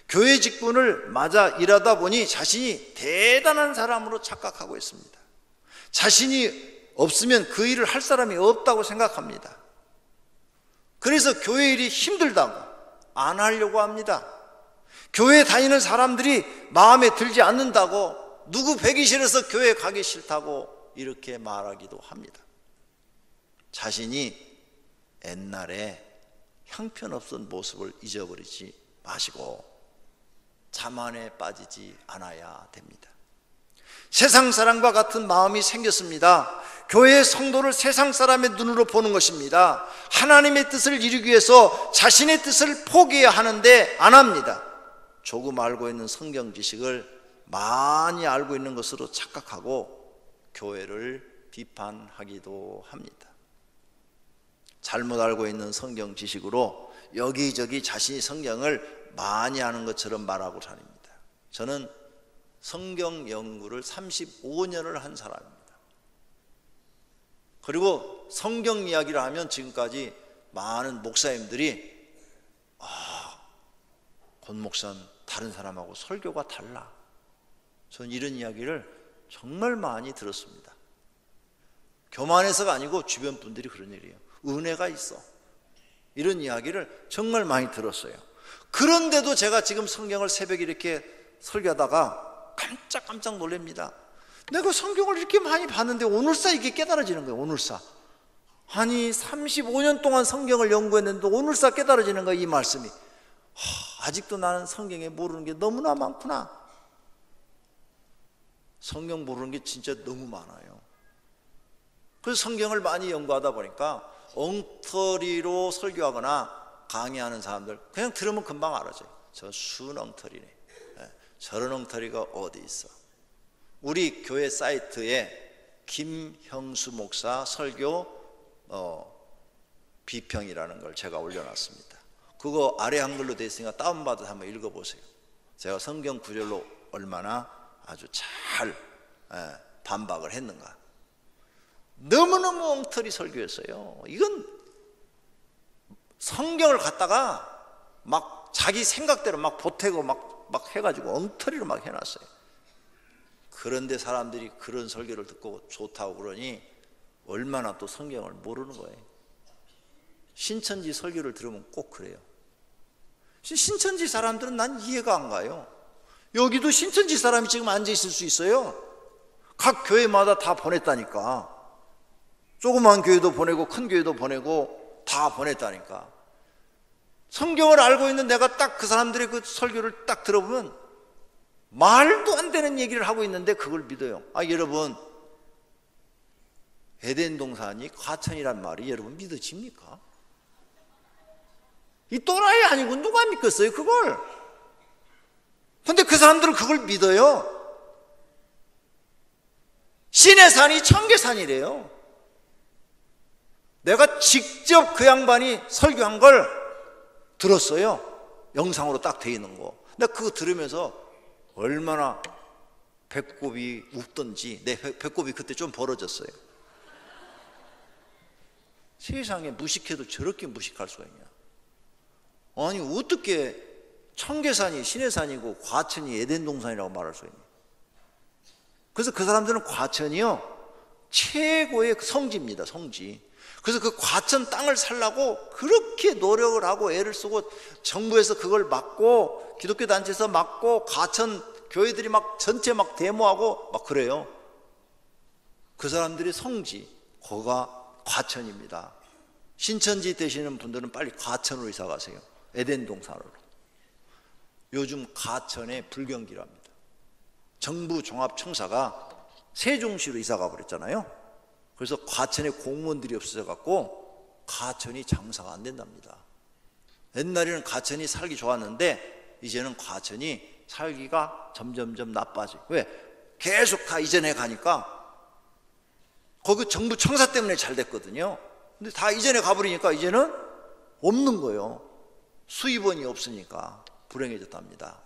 교회 직분을 맞아 일하다 보니 자신이 대단한 사람으로 착각하고 있습니다. 자신이 없으면 그 일을 할 사람이 없다고 생각합니다. 그래서 교회 일이 힘들다고 안 하려고 합니다. 교회 다니는 사람들이 마음에 들지 않는다고, 누구 뵈기 싫어서 교회 가기 싫다고 이렇게 말하기도 합니다. 자신이 옛날에 형편없던 모습을 잊어버리지 마시고 자만에 빠지지 않아야 됩니다. 세상 사람과 같은 마음이 생겼습니다. 교회의 성도를 세상 사람의 눈으로 보는 것입니다. 하나님의 뜻을 이루기 위해서 자신의 뜻을 포기해야 하는데 안 합니다. 조금 알고 있는 성경 지식을 많이 알고 있는 것으로 착각하고 교회를 비판하기도 합니다. 잘못 알고 있는 성경 지식으로 여기저기 자신이 성경을 많이 아는 것처럼 말하고 다닙니다. 저는 성경 연구를 35년을 한 사람입니다. 그리고 성경 이야기를 하면 지금까지 많은 목사님들이 권 목사는 다른 사람하고 설교가 달라. 저는 이런 이야기를 정말 많이 들었습니다. 교만해서가 아니고 주변 분들이 그런 얘기예요. 은혜가 있어. 이런 이야기를 정말 많이 들었어요. 그런데도 제가 지금 성경을 새벽에 이렇게 설교하다가 깜짝 놀랍니다. 내가 성경을 이렇게 많이 봤는데 오늘사 이게 깨달아지는 거예요. 오늘사. 아니 35년 동안 성경을 연구했는데 오늘사 깨달아지는 거예요. 이 말씀이. 아직도 나는 성경에 모르는 게 너무나 많구나. 성경 모르는 게 진짜 너무 많아요. 그래서 성경을 많이 연구하다 보니까 엉터리로 설교하거나 강의하는 사람들 그냥 들으면 금방 알아져요. 저 순엉터리네. 저런 엉터리가 어디 있어. 우리 교회 사이트에 김형수 목사 설교 비평이라는 걸 제가 올려놨습니다. 그거 아래 한글로 되어 있으니까 다운받아서 한번 읽어보세요. 제가 성경 구절로 얼마나 아주 잘 반박을 했는가. 너무너무 엉터리 설교였어요. 이건 성경을 갖다가 막 자기 생각대로 막 보태고 막 해가지고 엉터리로 막 해놨어요. 그런데 사람들이 그런 설교를 듣고 좋다고 그러니 얼마나 또 성경을 모르는 거예요. 신천지 설교를 들으면 꼭 그래요. 신천지 사람들은 난 이해가 안 가요. 여기도 신천지 사람이 지금 앉아 있을 수 있어요. 각 교회마다 다 보냈다니까. 조그만 교회도 보내고 큰 교회도 보내고 다 보냈다니까. 성경을 알고 있는 내가 딱 그 사람들의 그 설교를 딱 들어보면 말도 안 되는 얘기를 하고 있는데 그걸 믿어요. 여러분, 에덴 동산이 과천이란 말이 여러분 믿어집니까? 이 또라이 아니고 누가 믿겠어요 그걸? 근데 그 사람들은 그걸 믿어요. 신의 산이 청계산이래요. 내가 직접 그 양반이 설교한 걸 들었어요. 영상으로 딱 돼 있는 거. 내가 그거 들으면서 얼마나 배꼽이 웃던지. 내 배꼽이 그때 좀 벌어졌어요. 세상에 무식해도 저렇게 무식할 수가 있냐. 아니 어떻게 청계산이 신의 산이고 과천이 에덴 동산이라고 말할 수 있냐. 그래서 그 사람들은 과천이요 최고의 성지입니다. 성지. 그래서 그 과천 땅을 살라고 그렇게 노력을 하고 애를 쓰고 정부에서 그걸 막고 기독교 단체에서 막고 과천 교회들이 막 전체 막 데모하고 막 그래요. 그 사람들이 성지, 거가 과천입니다. 신천지 되시는 분들은 빨리 과천으로 이사 가세요. 에덴 동산으로. 요즘 과천에 불경기랍니다. 정부 종합청사가 세종시로 이사 가버렸잖아요. 그래서 과천에 공무원들이 없어져 갖고 과천이 장사가 안 된답니다. 옛날에는 과천이 살기 좋았는데 이제는 과천이 살기가 점점점 나빠져요. 왜? 계속 다 이전해 가니까 거기 정부 청사 때문에 잘 됐거든요. 근데 다 이전에 가버리니까 이제는 없는 거예요. 수입원이 없으니까 불행해졌답니다.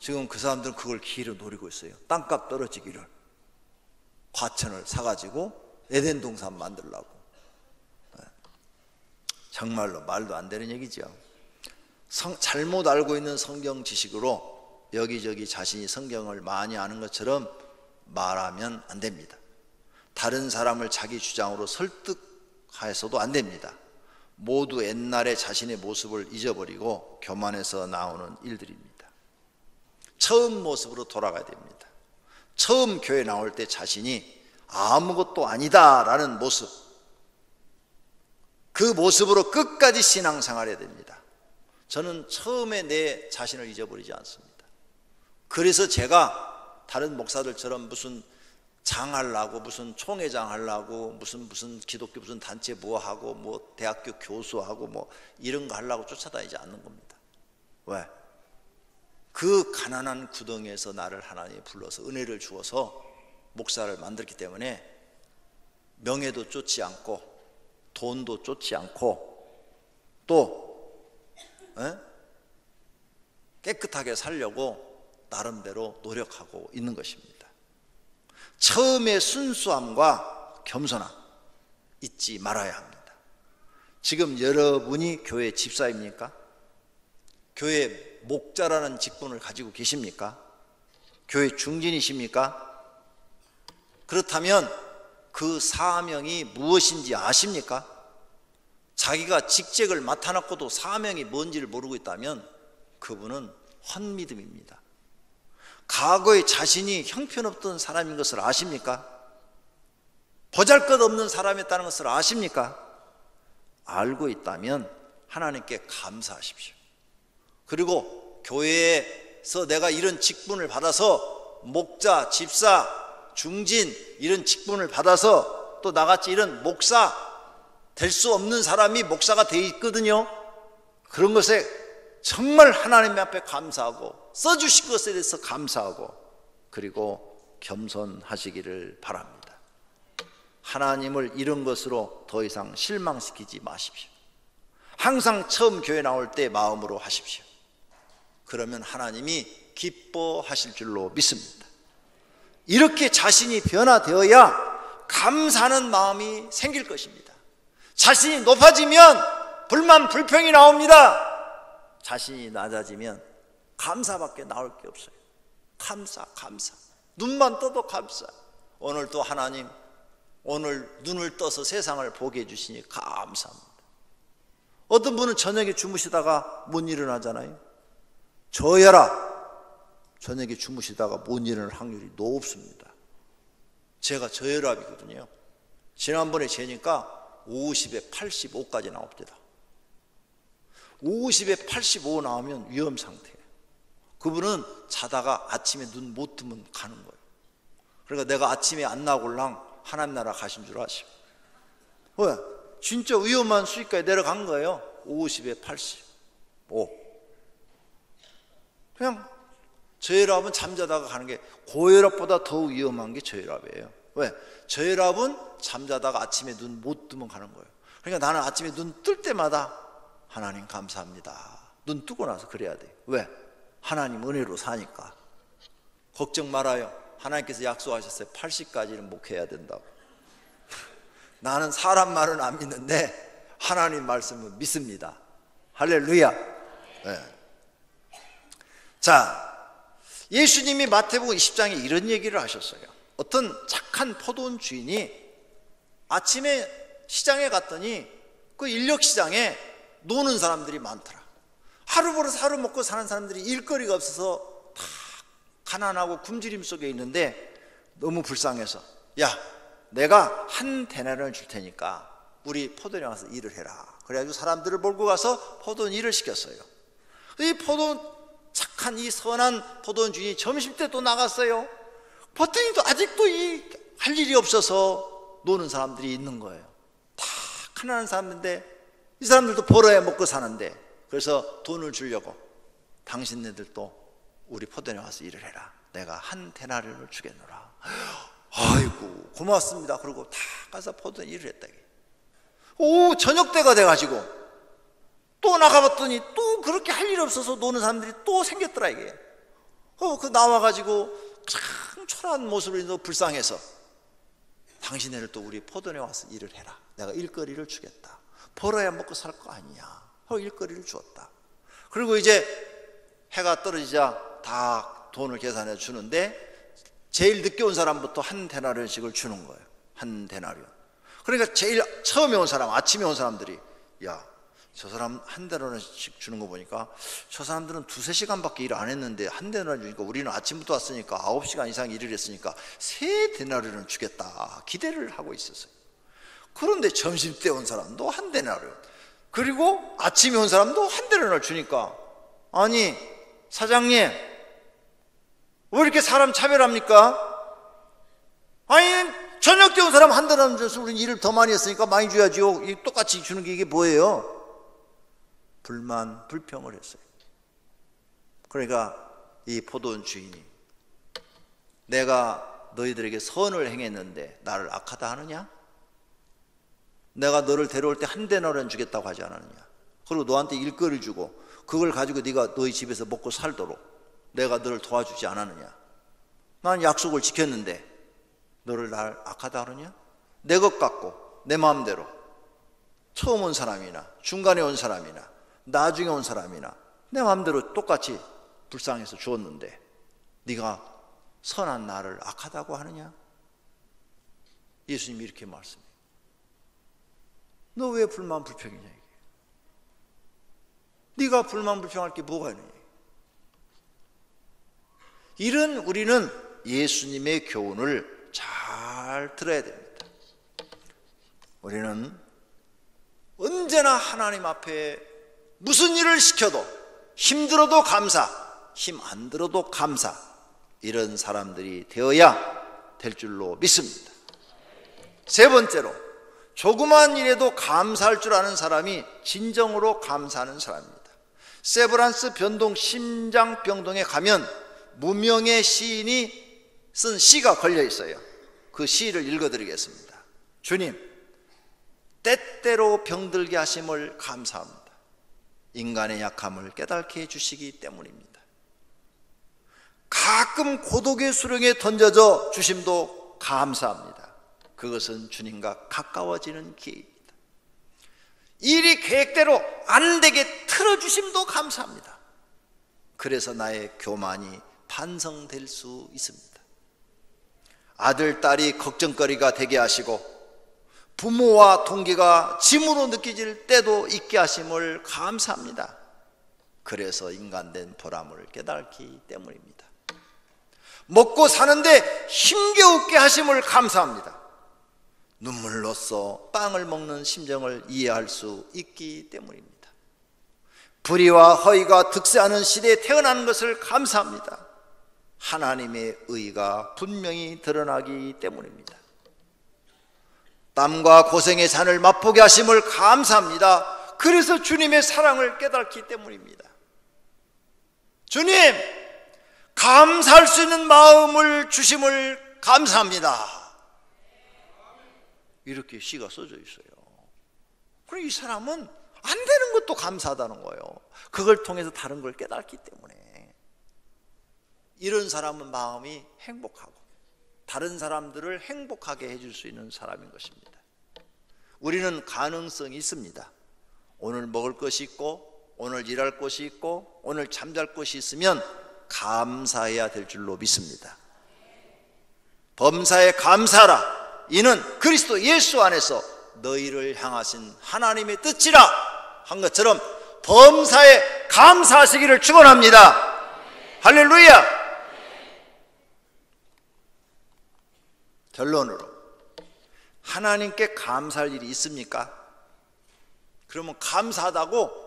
지금 그 사람들은 그걸 기회로 노리고 있어요. 땅값 떨어지기를. 과천을 사가지고 에덴 동산 만들려고. 정말로 말도 안 되는 얘기죠. 잘못 알고 있는 성경 지식으로 여기저기 자신이 성경을 많이 아는 것처럼 말하면 안 됩니다. 다른 사람을 자기 주장으로 설득해서도 안 됩니다. 모두 옛날에 자신의 모습을 잊어버리고 교만해서 나오는 일들입니다. 처음 모습으로 돌아가야 됩니다. 처음 교회 나올 때 자신이 아무것도 아니다라는 모습, 그 모습으로 끝까지 신앙생활해야 됩니다. 저는 처음에 내 자신을 잊어버리지 않습니다. 그래서 제가 다른 목사들처럼 무슨 장하려고 무슨 총회장 하려고 무슨 기독교 무슨 단체 뭐 하고 뭐 대학교 교수하고 뭐 이런 거 하려고 쫓아다니지 않는 겁니다. 왜? 그 가난한 구덩이에서 나를 하나님이 불러서 은혜를 주어서 목사를 만들기 때문에 명예도 쫓지 않고 돈도 쫓지 않고 또 깨끗하게 살려고 나름대로 노력하고 있는 것입니다. 처음의 순수함과 겸손함 잊지 말아야 합니다. 지금 여러분이 교회 집사입니까? 교회 목자라는 직분을 가지고 계십니까? 교회 중진이십니까? 그렇다면 그 사명이 무엇인지 아십니까? 자기가 직책을 맡아놓고도 사명이 뭔지를 모르고 있다면 그분은 헛믿음입니다. 과거에 자신이 형편없던 사람인 것을 아십니까? 보잘것없는 사람이었다는 것을 아십니까? 알고 있다면 하나님께 감사하십시오. 그리고 교회에서 내가 이런 직분을 받아서 목자, 집사, 중진 이런 직분을 받아서 또 나같이 이런 목사 될 수 없는 사람이 목사가 되어 있거든요. 그런 것에 정말 하나님 앞에 감사하고 써주신 것에 대해서 감사하고 그리고 겸손하시기를 바랍니다. 하나님을 이런 것으로 더 이상 실망시키지 마십시오. 항상 처음 교회 나올 때 마음으로 하십시오. 그러면 하나님이 기뻐하실 줄로 믿습니다. 이렇게 자신이 변화되어야 감사하는 마음이 생길 것입니다. 자신이 높아지면 불만 불평이 나옵니다. 자신이 낮아지면 감사밖에 나올 게 없어요. 감사. 눈만 떠도 감사. 오늘 또 하나님 오늘 눈을 떠서 세상을 보게 해주시니 감사합니다. 어떤 분은 저녁에 주무시다가 못 일어나잖아요. 저야라 저녁에 주무시다가 못 일어날 확률이 높습니다. 제가 저혈압이거든요. 지난번에 재니까 50에 85까지 나옵니다. 50에 85 나오면 위험 상태예요. 그분은 자다가 아침에 눈 못 뜨면 가는 거예요. 그러니까 내가 아침에 안 나올랑 하나님 나라 가신 줄 아시오. 왜? 진짜 위험한 수위까지 내려간 거예요. 50에 85. 그냥 저혈압은 잠자다가 가는 게 고혈압보다 더 위험한 게 저혈압이에요. 왜? 저혈압은 잠자다가 아침에 눈 못 뜨면 가는 거예요. 그러니까 나는 아침에 눈 뜰 때마다 하나님 감사합니다. 눈 뜨고 나서 그래야 돼. 왜? 하나님 은혜로 사니까. 걱정 말아요. 하나님께서 약속하셨어요. 80까지는 목회해야 된다고. 나는 사람 말은 안 믿는데 하나님 말씀은 믿습니다. 할렐루야. 네. 자, 예수님이 마태복음 20장에 이런 얘기를 하셨어요. 어떤 착한 포도원 주인이 아침에 시장에 갔더니 그 인력시장에 노는 사람들이 많더라. 하루 벌어서 하루 먹고 사는 사람들이 일거리가 없어서 다 가난하고 굶주림 속에 있는데 너무 불쌍해서 야 내가 한 데나리온을 줄 테니까 우리 포도원에 와서 일을 해라. 그래가지고 사람들을 몰고 가서 포도원 일을 시켰어요. 이 포도원 착한 이 선한 포도원 주인이 점심때 또 나갔어요. 봤더니 또 아직도 할 일이 없어서 노는 사람들이 있는 거예요. 다 가난한 사람인데 이 사람들도 벌어야 먹고 사는데 그래서 돈을 주려고 당신네들도 우리 포도원에 와서 일을 해라. 내가 한 데나리온을 주겠노라. 아이고 고맙습니다. 그러고 다 가서 포도원에 일을 했다. 오 저녁 때가 돼가지고 또 나가봤더니 또 그렇게 할 일 없어서 노는 사람들이 또 생겼더라 이게. 그 나와가지고 참 초라한 모습으로 인해서 불쌍해서 당신네를 또 우리 포도원에 와서 일을 해라. 내가 일거리를 주겠다. 벌어야 먹고 살 거 아니냐 하고 일거리를 주었다. 그리고 이제 해가 떨어지자 다 돈을 계산해 주는데 제일 늦게 온 사람부터 한 데나리온씩을 주는 거예요. 한 데나리온. 그러니까 제일 처음에 온 사람, 아침에 온 사람들이 야, 저 사람 한 데나리온씩 주는 거 보니까 저 사람들은 2-3시간밖에 일 안 했는데 한 데나리온 주니까 우리는 아침부터 왔으니까 9시간 이상 일을 했으니까 3데나리온을 주겠다 기대를 하고 있었어요. 그런데 점심때 온 사람도 한 데나리온, 그리고 아침에 온 사람도 한 데나리온을 주니까 아니 사장님 왜 이렇게 사람 차별합니까? 아니 저녁 때 온 사람 한 데나리온 줘서 우리는 일을 더 많이 했으니까 많이 줘야지요. 똑같이 주는 게 이게 뭐예요? 불만 불평을 했어요. 그러니까 이 포도원 주인이 내가 너희들에게 선을 행했는데 나를 악하다 하느냐? 내가 너를 데려올 때 한 데나리온 주겠다고 하지 않았느냐? 그리고 너한테 일거리 주고 그걸 가지고 네가 너희 집에서 먹고 살도록 내가 너를 도와주지 않았느냐? 난 약속을 지켰는데 너를 날 악하다 하느냐? 내 것 같고 내 마음대로 처음 온 사람이나 중간에 온 사람이나 나중에 온 사람이나 내 마음대로 똑같이 불쌍해서 주었는데 네가 선한 나를 악하다고 하느냐? 예수님이 이렇게 말씀해요. 너 왜 불만 불평이냐 이게. 네가 불만 불평할 게 뭐가 있느냐. 이런 우리는 예수님의 교훈을 잘 들어야 됩니다. 우리는 언제나 하나님 앞에 무슨 일을 시켜도 힘들어도 감사, 힘 안 들어도 감사, 이런 사람들이 되어야 될 줄로 믿습니다. 세 번째로, 조그만 일에도 감사할 줄 아는 사람이 진정으로 감사하는 사람입니다. 세브란스 변동 심장병동에 가면 무명의 시인이 쓴 시가 걸려 있어요. 그 시를 읽어드리겠습니다. 주님, 때때로 병들게 하심을 감사합니다. 인간의 약함을 깨닫게 해주시기 때문입니다. 가끔 고독의 수렁에 던져져 주심도 감사합니다. 그것은 주님과 가까워지는 기회입니다. 일이 계획대로 안 되게 틀어주심도 감사합니다. 그래서 나의 교만이 반성될 수 있습니다. 아들, 딸이 걱정거리가 되게 하시고 부모와 동기가 짐으로 느껴질 때도 있게 하심을 감사합니다. 그래서 인간된 보람을 깨닫기 때문입니다. 먹고 사는데 힘겨우게 하심을 감사합니다. 눈물로써 빵을 먹는 심정을 이해할 수 있기 때문입니다. 불의와 허위가 득세하는 시대에 태어나는 것을 감사합니다. 하나님의 의가 분명히 드러나기 때문입니다. 땀과 고생의 잔을 맛보게 하심을 감사합니다. 그래서 주님의 사랑을 깨닫기 때문입니다. 주님, 감사할 수 있는 마음을 주심을 감사합니다. 이렇게 시가 써져 있어요. 그럼 이 사람은 안 되는 것도 감사하다는 거예요. 그걸 통해서 다른 걸 깨닫기 때문에. 이런 사람은 마음이 행복하고 다른 사람들을 행복하게 해줄 수 있는 사람인 것입니다. 우리는 가능성이 있습니다. 오늘 먹을 것이 있고 오늘 일할 곳이 있고 오늘 잠잘 곳이 있으면 감사해야 될 줄로 믿습니다. 범사에 감사하라. 이는 그리스도 예수 안에서 너희를 향하신 하나님의 뜻이라 한 것처럼 범사에 감사하시기를 축원합니다. 할렐루야. 결론으로, 하나님께 감사할 일이 있습니까? 그러면 감사하다고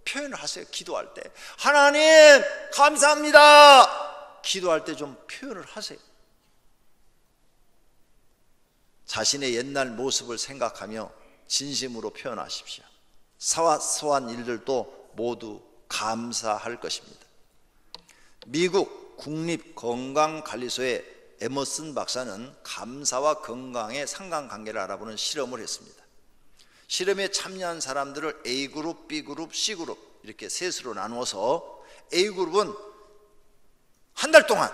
표현을 하세요. 기도할 때 하나님 감사합니다. 기도할 때 좀 표현을 하세요. 자신의 옛날 모습을 생각하며 진심으로 표현하십시오. 사소한 일들도 모두 감사할 것입니다. 미국 국립건강관리소의 에머슨 박사는 감사와 건강의 상관관계를 알아보는 실험을 했습니다. 실험에 참여한 사람들을 A그룹, B그룹, C그룹 이렇게 셋으로 나누어서 A그룹은 한 달 동안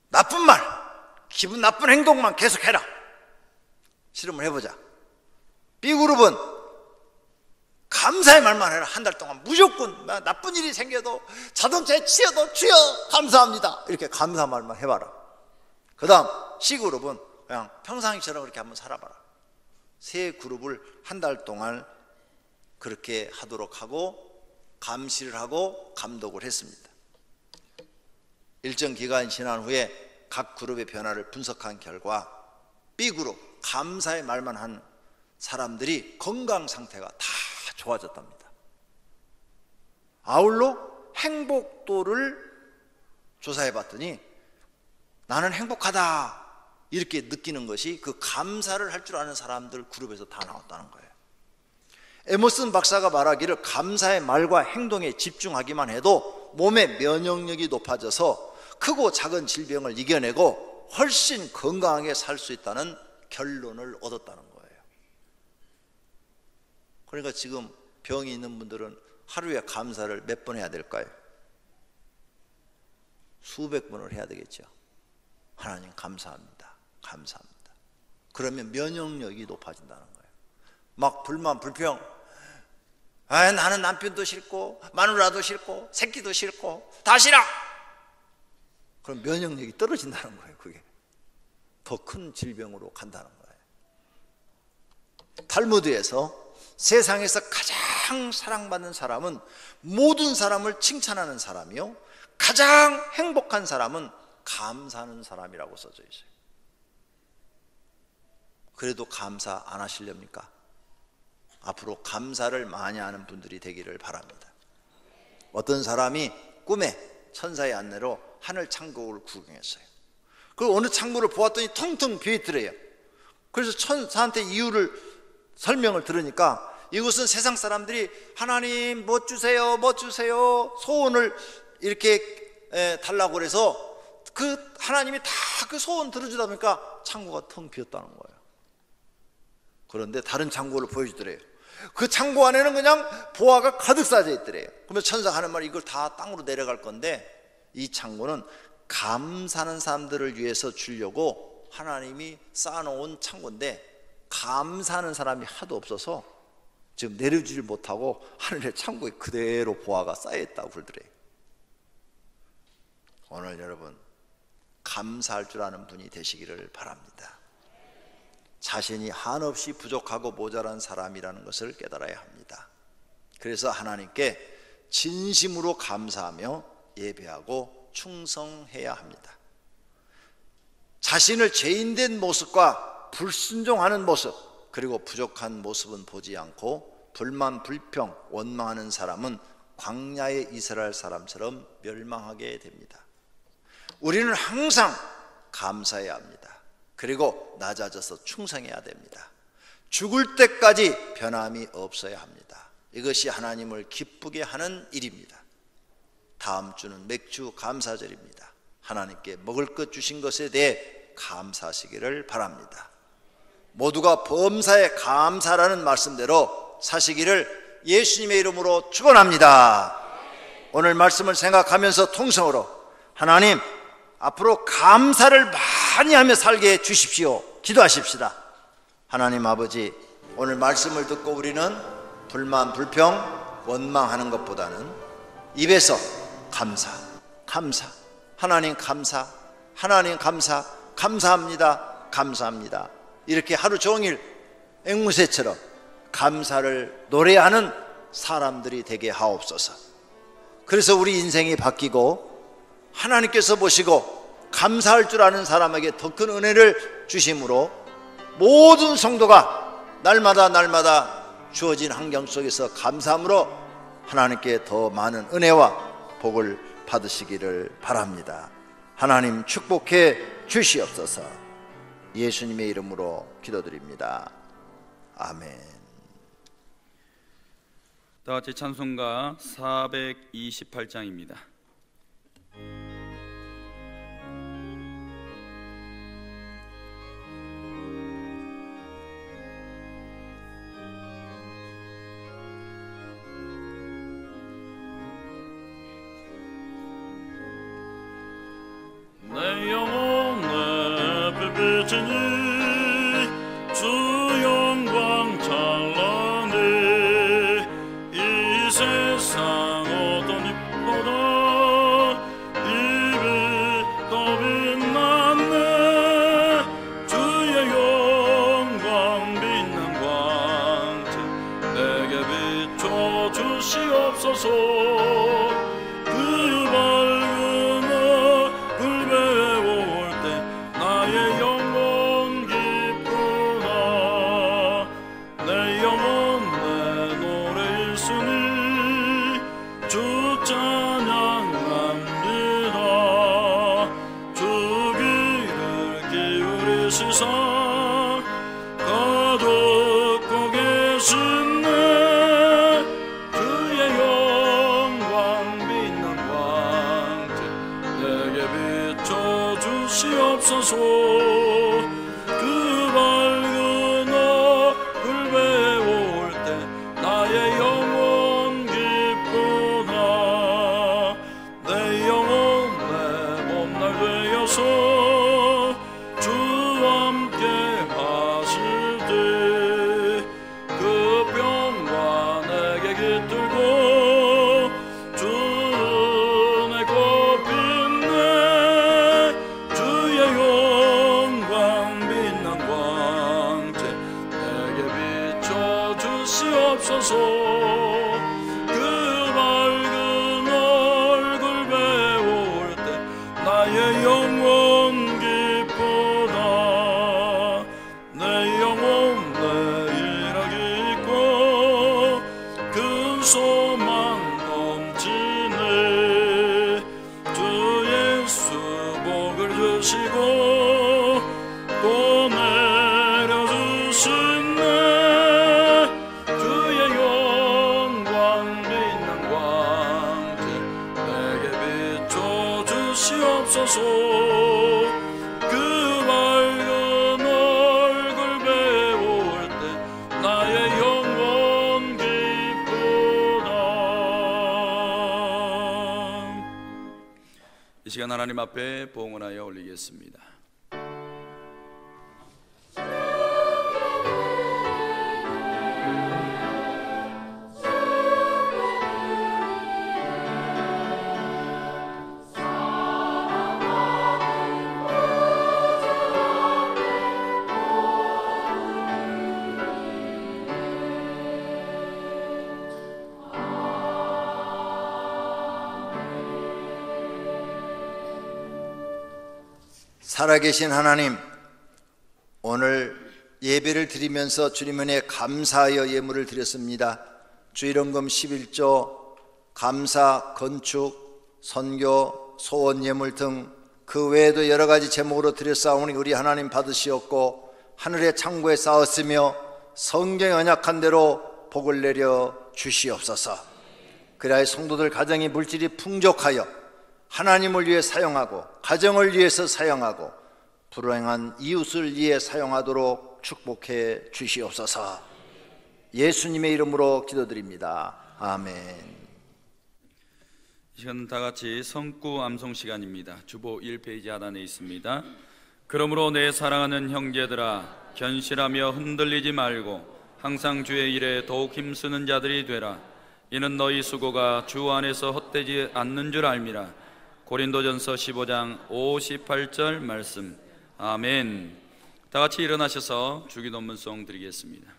나쁜 말, 기분 나쁜 행동만 계속해라. 실험을 해보자. B그룹은 감사의 말만 해라. 한 달 동안 무조건 나쁜 일이 생겨도 자동차에 치여도 주여 감사합니다. 이렇게 감사 말만 해봐라. 그 다음 C그룹은 그냥 평상시처럼 그렇게 한번 살아봐라. 세 그룹을 한 달 동안 그렇게 하도록 하고 감시를 하고 감독을 했습니다. 일정 기간이 지난 후에 각 그룹의 변화를 분석한 결과 B그룹, 감사의 말만 한 사람들이 건강 상태가 다 좋아졌답니다. 아울러 행복도를 조사해 봤더니 나는 행복하다 이렇게 느끼는 것이 그 감사를 할 줄 아는 사람들 그룹에서 다 나왔다는 거예요. 에머슨 박사가 말하기를 감사의 말과 행동에 집중하기만 해도 몸의 면역력이 높아져서 크고 작은 질병을 이겨내고 훨씬 건강하게 살 수 있다는 결론을 얻었다는 거예요. 그러니까 지금 병이 있는 분들은 하루에 감사를 몇 번 해야 될까요? 수백 번을 해야 되겠죠. 하나님 감사합니다. 감사합니다. 그러면 면역력이 높아진다는 거예요. 막 불만 불평, 나는 남편도 싫고 마누라도 싫고 새끼도 싫고 다 싫어. 그럼 면역력이 떨어진다는 거예요. 그게 더 큰 질병으로 간다는 거예요. 탈무드에서 세상에서 가장 사랑받는 사람은 모든 사람을 칭찬하는 사람이요, 가장 행복한 사람은 감사하는 사람이라고 써져 있어요. 그래도 감사 안 하시렵니까? 앞으로 감사를 많이 하는 분들이 되기를 바랍니다. 어떤 사람이 꿈에 천사의 안내로 하늘 창고를 구경했어요. 그리고 어느 창고를 보았더니 텅텅 비어있더래요. 그래서 천사한테 이유를 설명을 들으니까 이곳은 세상 사람들이 하나님 뭐 주세요 뭐 주세요 소원을 이렇게 달라고 그래서 그 하나님이 다 그 소원 들어주다 보니까 창고가 텅 비었다는 거예요. 그런데 다른 창고를 보여주더래요. 그 창고 안에는 그냥 보화가 가득 쌓여 있더래요. 그러면 천사가 하는 말이 이걸 다 땅으로 내려갈 건데 이 창고는 감사하는 사람들을 위해서 주려고 하나님이 쌓아놓은 창고인데 감사하는 사람이 하도 없어서 지금 내려주질 못하고 하늘의 창고에 그대로 보화가 쌓여있다고 그러더래요. 오늘 여러분 감사할 줄 아는 분이 되시기를 바랍니다. 자신이 한없이 부족하고 모자란 사람이라는 것을 깨달아야 합니다. 그래서 하나님께 진심으로 감사하며 예배하고 충성해야 합니다. 자신을 죄인된 모습과 불순종하는 모습 그리고 부족한 모습은 보지 않고 불만, 불평, 원망하는 사람은 광야의 이스라엘 사람처럼 멸망하게 됩니다. 우리는 항상 감사해야 합니다. 그리고 낮아져서 충성해야 됩니다. 죽을 때까지 변함이 없어야 합니다. 이것이 하나님을 기쁘게 하는 일입니다. 다음 주는 맥주 감사절입니다. 하나님께 먹을 것 주신 것에 대해 감사하시기를 바랍니다. 모두가 범사에 감사라는 말씀대로 사시기를 예수님의 이름으로 축원합니다. 오늘 말씀을 생각하면서 통성으로 하나님 앞으로 감사를 많이 하며 살게 해 주십시오. 기도하십시다. 하나님 아버지, 오늘 말씀을 듣고 우리는 불만, 불평, 원망하는 것보다는 입에서 감사, 감사, 하나님 감사, 하나님 감사, 감사합니다, 감사합니다 이렇게 하루 종일 앵무새처럼 감사를 노래하는 사람들이 되게 하옵소서. 그래서 우리 인생이 바뀌고 하나님께서 보시고 감사할 줄 아는 사람에게 더 큰 은혜를 주심으로 모든 성도가 날마다 주어진 환경 속에서 감사함으로 하나님께 더 많은 은혜와 복을 받으시기를 바랍니다. 하나님 축복해 주시옵소서. 예수님의 이름으로 기도드립니다. 아멘. 다 같이 찬송가 428장입니다. 내 영혼에 비비치니 주 영광 찬란해 이 세상 어떤 빛보다 이 빛 더 빛났네 주의 영광 빛난 광채 내게 비춰 주시옵소서. 그 밝은 얼굴 배울 때 나의 영혼 기쁘다. 내 영혼 내 몸날 되어서 주와 함께 하실 때 그 평화 내게 깃들고 주 내 꽃 빛내 주의 영광 빛난 광채 내게 비춰 주시옵소서. 그 밝은 얼굴 배워 시간 하나님 앞에 봉헌하여 올리겠습니다. 살아계신 하나님, 오늘 예배를 드리면서 주님 은혜에 감사하여 예물을 드렸습니다. 주일원금 11조, 감사, 건축, 선교, 소원 예물 등 그 외에도 여러 가지 제목으로 드렸사오니 우리 하나님 받으시옵고 하늘의 창고에 쌓았으며 성경에 언약한 대로 복을 내려 주시옵소서. 그리하여 성도들 가정의 물질이 풍족하여 하나님을 위해 사용하고 가정을 위해서 사용하고 불행한 이웃을 위해 사용하도록 축복해 주시옵소서. 예수님의 이름으로 기도드립니다. 아멘. 이 시간은 다 같이 성구 암송 시간입니다. 주보 1페이지 하단에 있습니다. 그러므로 내 사랑하는 형제들아, 견실하며 흔들리지 말고 항상 주의 일에 더욱 힘쓰는 자들이 되라. 이는 너희 수고가 주 안에서 헛되지 않는 줄 알미라. 고린도전서 15장 58절 말씀. 아멘. 다 같이 일어나셔서 주기도문송 드리겠습니다.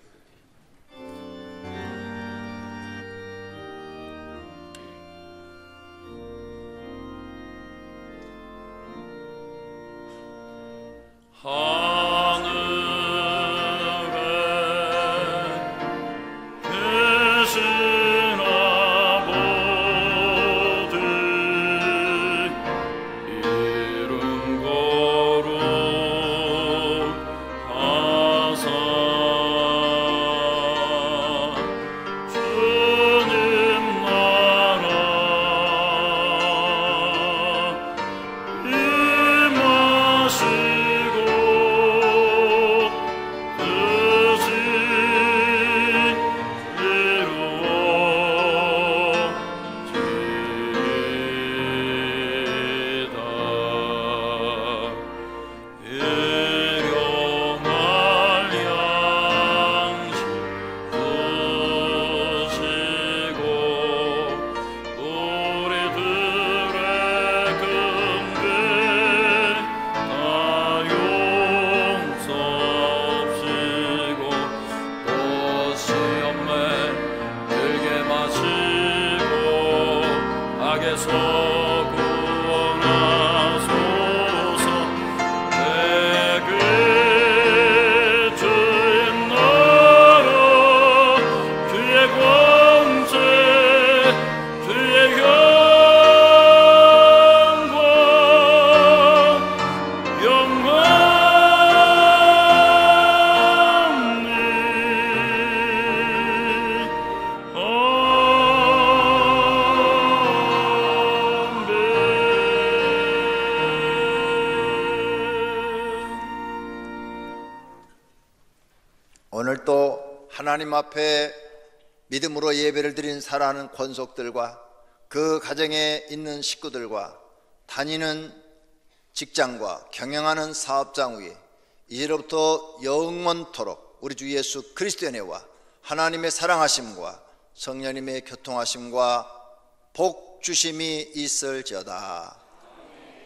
오늘 또 하나님 앞에 믿음으로 예배를 드린 사랑하는 권속들과 그 가정에 있는 식구들과 다니는 직장과 경영하는 사업장 위에 이제로부터 영원토록 우리 주 예수 그리스도의 은혜와 하나님의 사랑하심과 성령님의 교통하심과 복 주심이 있을지어다.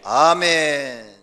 아멘.